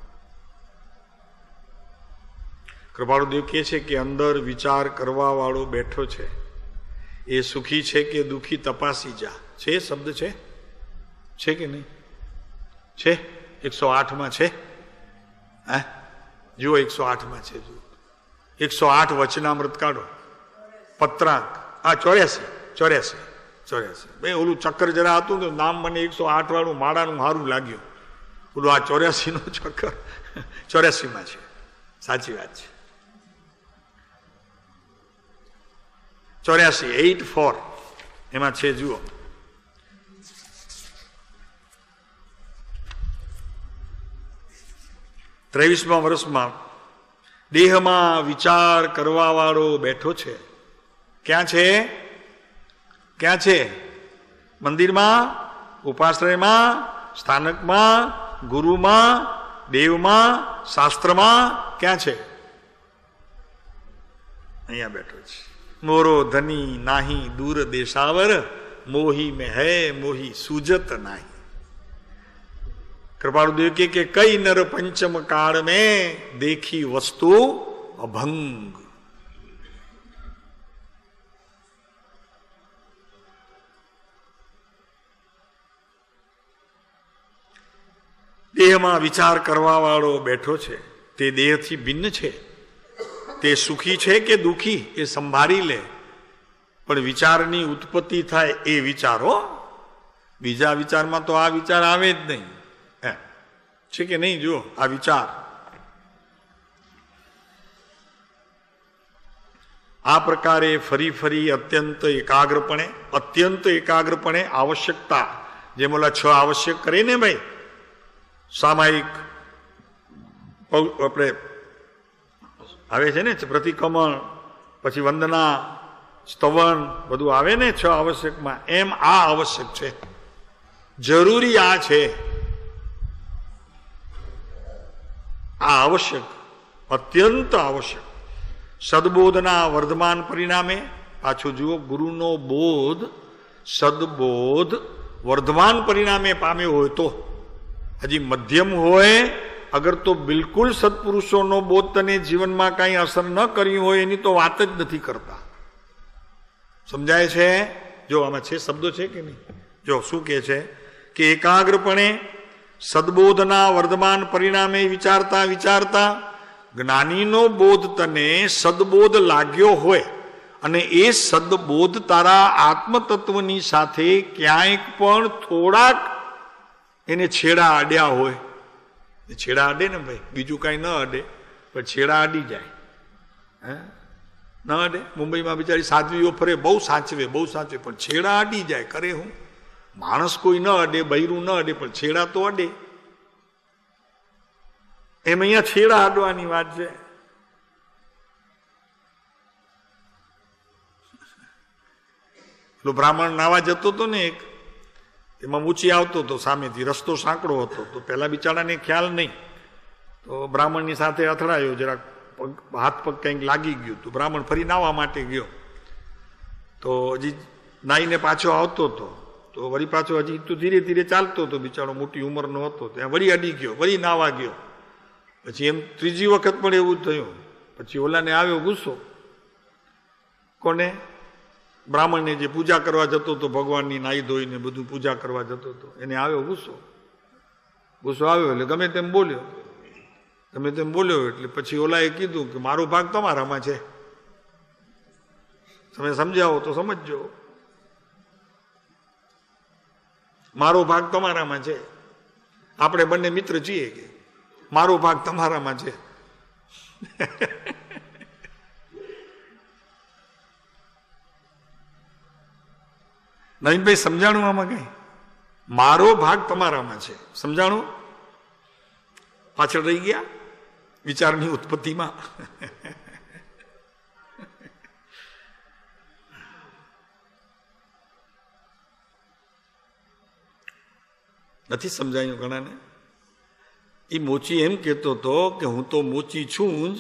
કૃપાળુદેવ કહે છે કે અંદર વિચાર કરવા વાળો બેઠો છે, એ સુખી છે કે દુઃખી તપાસી જા. છે શબ્દ છે કે નહીં? છે 108માં છે. હે, જુઓ 108માં છે. જુઓ 108 વચનામૃત કાઢો, પત્રાંક. 84 બે ઓલું ચક્કર જરા હતું તો નામ મને 108 વાળું માળાનું સારું લાગ્યું. ઓલું આ 84 નું ચક્કર 84માં છે. સાચી વાત છે. 84 એમાં છે. જુઓ, ત્રેવીસમાં વર્ષમાં દેહમાં વિચાર કરવા વાળો બેઠો છે. ક્યાં છે? ક્યાં છે? મંદિરમાં, ઉપાશ્રયમાં, સ્થાનકમાં, ગુરુમાં, દેવમાં, શાસ્ત્રમાં? ક્યાં છે? અહીંયા બેઠો છે. મોરો ધની નાહી દૂર દેશાવર, મોહી में है मोही सूजत नाही. कृपालुदेव के कई नर पंचम काल में देखी वस्तु अभंग. દેહમાં વિચાર કરવા વાળો બેઠો છે, તે દેહથી ભિન્ન છે. તે સુખી છે કે દુઃખી એ સંભાળી લે, પણ વિચારની ઉત્પત્તિ થાય એ વિચારો, બીજા વિચારમાં તો આ વિચાર આવે જ નહીં. છે કે નહીં? જુઓ આ વિચાર. આ પ્રકારે ફરી ફરી અત્યંત એકાગ્રપણે આવશ્યકતા, જેમ ઓલા 6 આવશ્યક કરે ને ભાઈ, સામાયિક આપણે આવે છે ને, પ્રતિક્રમણ, પછી વંદના, સ્તવન, બધું આવે ને 6 આવશ્યકમાં, એમ આ આવશ્યક છે. જરૂરી આ છે. આ આવશ્યક, અત્યંત આવશ્યક. સદબોધના વર્ધમાન પરિણામે, પાછું જુઓ, ગુરુનો બોધ, સદબોધ વર્ધમાન પરિણામે પામ્યો હોય તો, હજી મધ્યમ હોય, અગર તો બિલકુલ સત્પુરુષોનો બોધ તને જીવનમાં કાંઈ અસર ન કર્યું હોય એની તો વાત જ નથી કરતા. સમજાય છે? જો આમાં છે, શબ્દો છે કે નહીં? જો શું કહે છે કે એકાગ્રપણે સદબોધના વર્ધમાન પરિણામે વિચારતા વિચારતા જ્ઞાનીનો બોધ તને સદબોધ લાગ્યો હોય અને એ સદબોધ તારા આત્મતત્વની સાથે ક્યાંક પણ થોડાક એને છેડા અડ્યા હોય, છેડા અડે ને ભાઈ, બીજું કાંઈ ન અડે પણ છેડા અડી જાય. હે, ન અડે? મુંબઈમાં બિચારી સાધ્વીઓ ફરે, બહુ સાચવે પણ છેડા અડી જાય. કરે હું? માણસ કોઈ ન અડે, બૈરું ન અડે, પણ છેડા તો અડે. એમ અહીંયા છેડા અડવાની વાત છે. બ્રાહ્મણ નાવા જતો હતો ને એક, એમાં ઊંચી આવતો હતો સામેથી, રસ્તો સાંકડો હતો, તો પેલા બિચારાને ખ્યાલ નહીં, તો બ્રાહ્મણની સાથે અથડાયો, જરાક હાથ પગ કંઈક લાગી ગયું, તો બ્રાહ્મણ ફરી નાવા માટે ગયો. તો હજી નાઈને પાછો આવતો હતો, તો વળી પાછો હજી તો ધીરે ધીરે ચાલતો હતો, બિચારો મોટી ઉંમરનો હતો, ત્યાં વળી અડી ગયો, વળી નાવા ગયો. પછી એમ ત્રીજી વખત પણ એવું થયું. પછી ઓલાને આવ્યો ગુસ્સો. કોને? બ્રાહ્મણને, જે પૂજા કરવા જતો હતો, ભગવાનની નાઈ ધોઈને બધું પૂજા કરવા જતો હતો, એને આવ્યો ગુસ્સો. આવ્યો એટલે ગમે તેમ બોલ્યો. એટલે પછી ઓલાએ કીધું કે મારો ભાગ તમારામાં છે, તમે સમજાવો તો સમજજો, મારો ભાગ તમારામાં છે, આપણે બંને મિત્ર છીએ, કે મારો ભાગ તમારામાં છે. નવીનભાઈ સમજાણું આમાં કઈ? મારો ભાગ તમારામાં છે, સમજાણું? પાછળ રહી ગયા વિચારની ઉત્પત્તિમાં. નથી સમજાયું ઘણાને? એ મોચી એમ કહેતો હતો કે હું તો મોચી છું જ,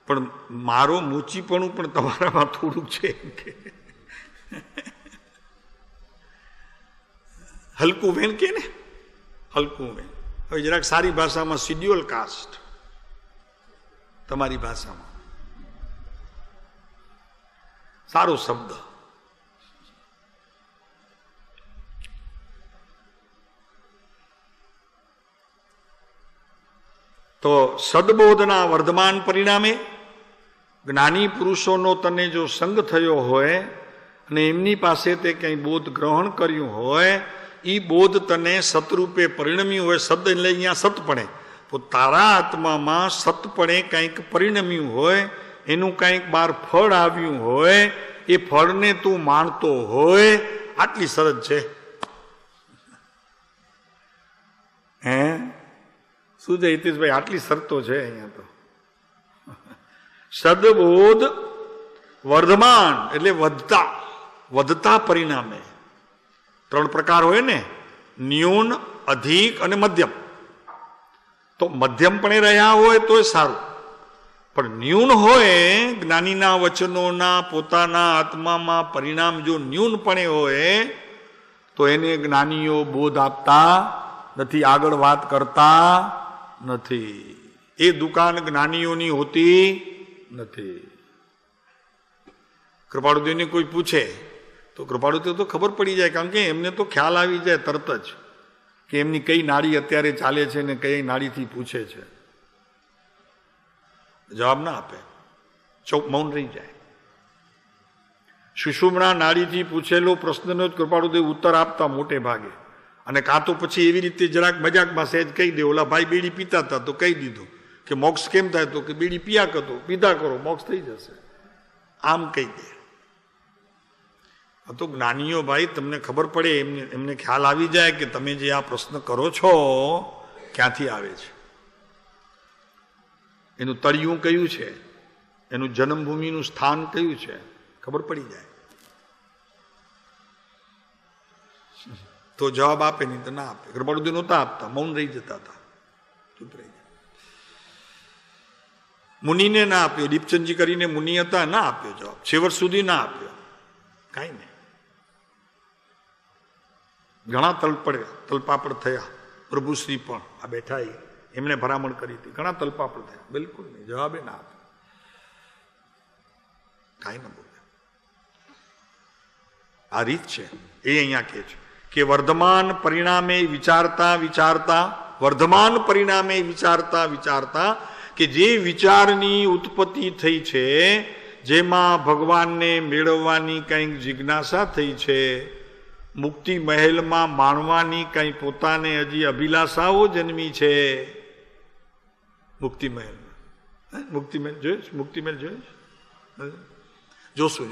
પણ મારો મોચીપણું પણ તમારામાં થોડુંક છે એમ કે. હલકું વેન કે ને, હલકું વેન. હવે જરાક સારી ભાષામાં શિડ્યુઅલ કાસ્ટ, તમારી ભાષામાં સારો શબ્દ. તો સદબોધના વર્ધમાન પરિણામે જ્ઞાની પુરુષોનો તને જો સંગ થયો હોય અને એમની પાસે તે કંઈ બોધ ગ્રહણ કર્યું હોય, એ બોધ તને સતરૂપે પરિણમ્યું હોય. સદ એટલે અહીંયા સતપણે, તો તારા આત્મામાં સતપણે કંઈક પરિણમ્યું હોય, એનું કંઈક બહાર ફળ આવ્યું હોય, એ ફળને તું માણતો હોય. આટલી શરત છે. હે શું છે હિતેશભાઈ? આટલી શરતો છે અહીંયા તો. સદબોધ વર્ધમાન એટલે વધતા, વધતા પરિણામે. 3 પ્રકાર હોય ને, ન્યૂન, અધિક અને મધ્યમ. તો મધ્યમ પણ રહ્યા હોય તો સારું, પણ ન્યૂન હોય, જ્ઞાનીના વચનોના પોતાના આત્મામાં પરિણામ જો ન્યૂનપણે હોય તો એને જ્ઞાનીઓ બોધ આપતા નથી, આગળ વાત કરતા નથી. એ દુકાન જ્ઞાનીઓની હોતી નથી. કૃપાળુદેવને કોઈ પૂછે તો કૃપાળુદેવ તો ખબર પડી જાય, કારણ કે એમને તો ખ્યાલ આવી જાય તરત જ કે એમની કઈ નાડી અત્યારે ચાલે છે ને કઈ નાડીથી પૂછે છે. જવાબ ના આપે, મૌન રહી જાય. સુષુમ્ના નાડીથી પૂછેલો પ્રશ્નનો જ કૃપાળુદેવ ઉત્તર આપતા મોટે ભાગે, અને કાં તો પછી એવી રીતે જરાક મજાકમાં સહેજ કહી દે, ઓલા ભાઈ બીડી પીતા હતા તો કહી દીધું કે મોક્ષ કેમ થાય, તો કે બીડી પીધા કરો મોક્ષ થઈ જશે, આમ કહી દે. તો જ્ઞાનીઓ ભાઈ તમને ખબર પડે, એમને ખ્યાલ આવી જાય કે તમે જે આ પ્રશ્ન કરો છો ક્યાંથી આવે છે, એનું તળિયું કયું છે, એનું જન્મભૂમિનું સ્થાન કયું છે, ખબર પડી જાય. તો જવાબ આપે, નહીં તો ના આપે. કૃપાળુદેવ નહોતા આપતા, મૌન રહી જતા હતા, ચૂપ રહી જાય. મુનિને ના આપ્યો, દીપચંદજી કરીને મુનિ હતા, ના આપ્યો જવાબ, છેવટ સુધી ના આપ્યો, કાંઈ નહીં. ઘણા તલપાપડ થયા. પ્રભુશ્રી પણ આ બેઠા એમને ભલામણ કરી હતી, ઘણા તલપાપડ થયા, બિલકુલ નહીં, જવાબે ના આપ્યો, કાંઈ ન બોલે. આ રીત છે. એ અહીંયા કહે છે કે વર્ધમાન પરિણામે વિચારતા વિચારતા, વર્ધમાન પરિણામે વિચારતા વિચારતા, કે જે વિચારની ઉત્પત્તિ થઈ છે, જેમાં ભગવાનને મેળવવાની કંઈક જિજ્ઞાસા થઈ છે, મુક્તિ મહેલમાં માણવાની કંઈ પોતાને હજી અભિલાષાઓ જન્મી છે. મુક્તિ મહેલમાં, મુક્તિ મહેલ જોઈશ, મુક્તિ મહેલ જોઈશ, જોશું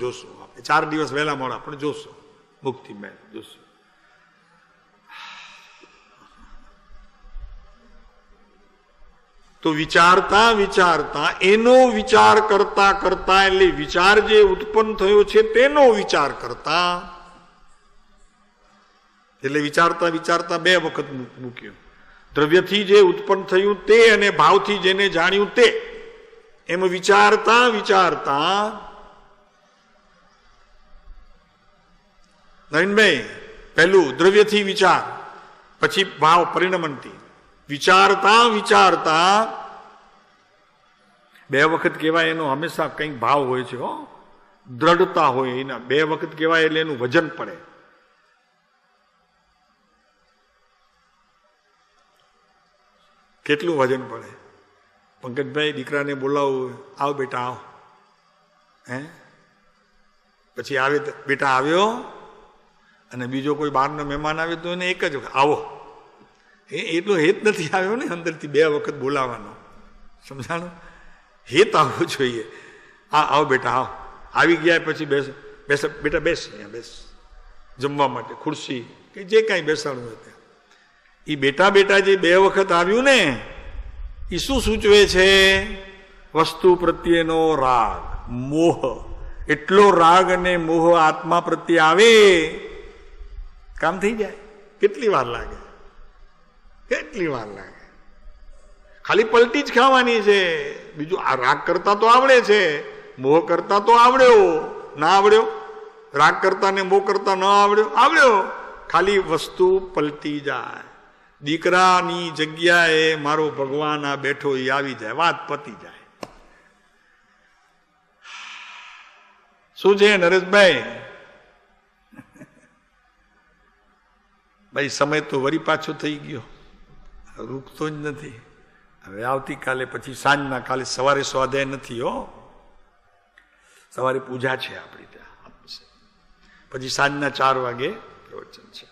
4 દિવસ વહેલા મોડા પણ જોશું, મુક્તિ મહેલ જોશું. તો વિચારતા વિચારતા, એનો વિચાર કરતા કરતા, એટલે વિચાર જે ઉત્પન્ન થયો છે તેનો વિચાર કરતા, એટલે વિચારતા વિચારતા 2 વખત મૂક્યું. દ્રવ્યથી જે ઉત્પન્ન થયું તે અને ભાવથી જેને જાણ્યું તે, એમ વિચારતા વિચારતા. નવીનભાઈ, પહેલું દ્રવ્યથી વિચાર, પછી ભાવ પરિણમનથી. વિચારતા વિચારતા 2 વખત કહેવાય, એનો હંમેશા કંઈક ભાવ હોય છે, દ્રઢતા હોય એના. 2 વખત કહેવાય એટલે એનું વજન પડે. કેટલું વજન પડે? પંકજભાઈ દીકરાને બોલાવું, આવ બેટા આવ, પછી આવે બેટા આવ્યો, અને બીજો કોઈ બહારનો મહેમાન આવે તો એને એક જ વખત આવો, એટલો હેત નથી આવ્યો ને, અંદરથી 2 વખત બોલાવાનો, સમજાણું? હેત આવવું જોઈએ. આવો બેટા આવ, આવી ગયા પછી બેસ બેટા બેસ, અહીંયા બેસ, જમવા માટે ખુરશી કે જે કાંઈ બેસાડવું હોય ત્યાં. એ બેટા બેટા જે 2 વખત આવ્યું ને એ શું સૂચવે છે? વસ્તુ પ્રત્યેનો રાગ, મોહ. એટલો રાગ અને મોહ આત્મા પ્રત્યે આવે, કામ થઈ જાય. કેટલી વાર લાગે? કેટલી વાર લાગે? ખાલી પલટી જ ખાવાની છે. બીજું આ રાગ કરતા તો આવડે છે, મોહ કરતા તો આવડ્યો. ના આવડ્યો? રાગ કરતા ને મોહ કરતા ન આવડ્યો? આવડ્યો. ખાલી વસ્તુ પલટી જાય. દીકરાની જગ્યાએ મારો ભગવાન આ બેઠો એ આવી જાય, વાત પતી જાય. શું છે નરેશભાઈ? ભાઈ સમય તો વળી પાછો થઈ ગયો, રૂકતો જ નથી. હવે આવતીકાલે પછી સાંજના, કાલે સવારે સ્વાધ્યાય નથી હો, સવારે પૂજા છે આપણી ત્યાં, પછી સાંજના 4 વાગે પ્રવચન છે.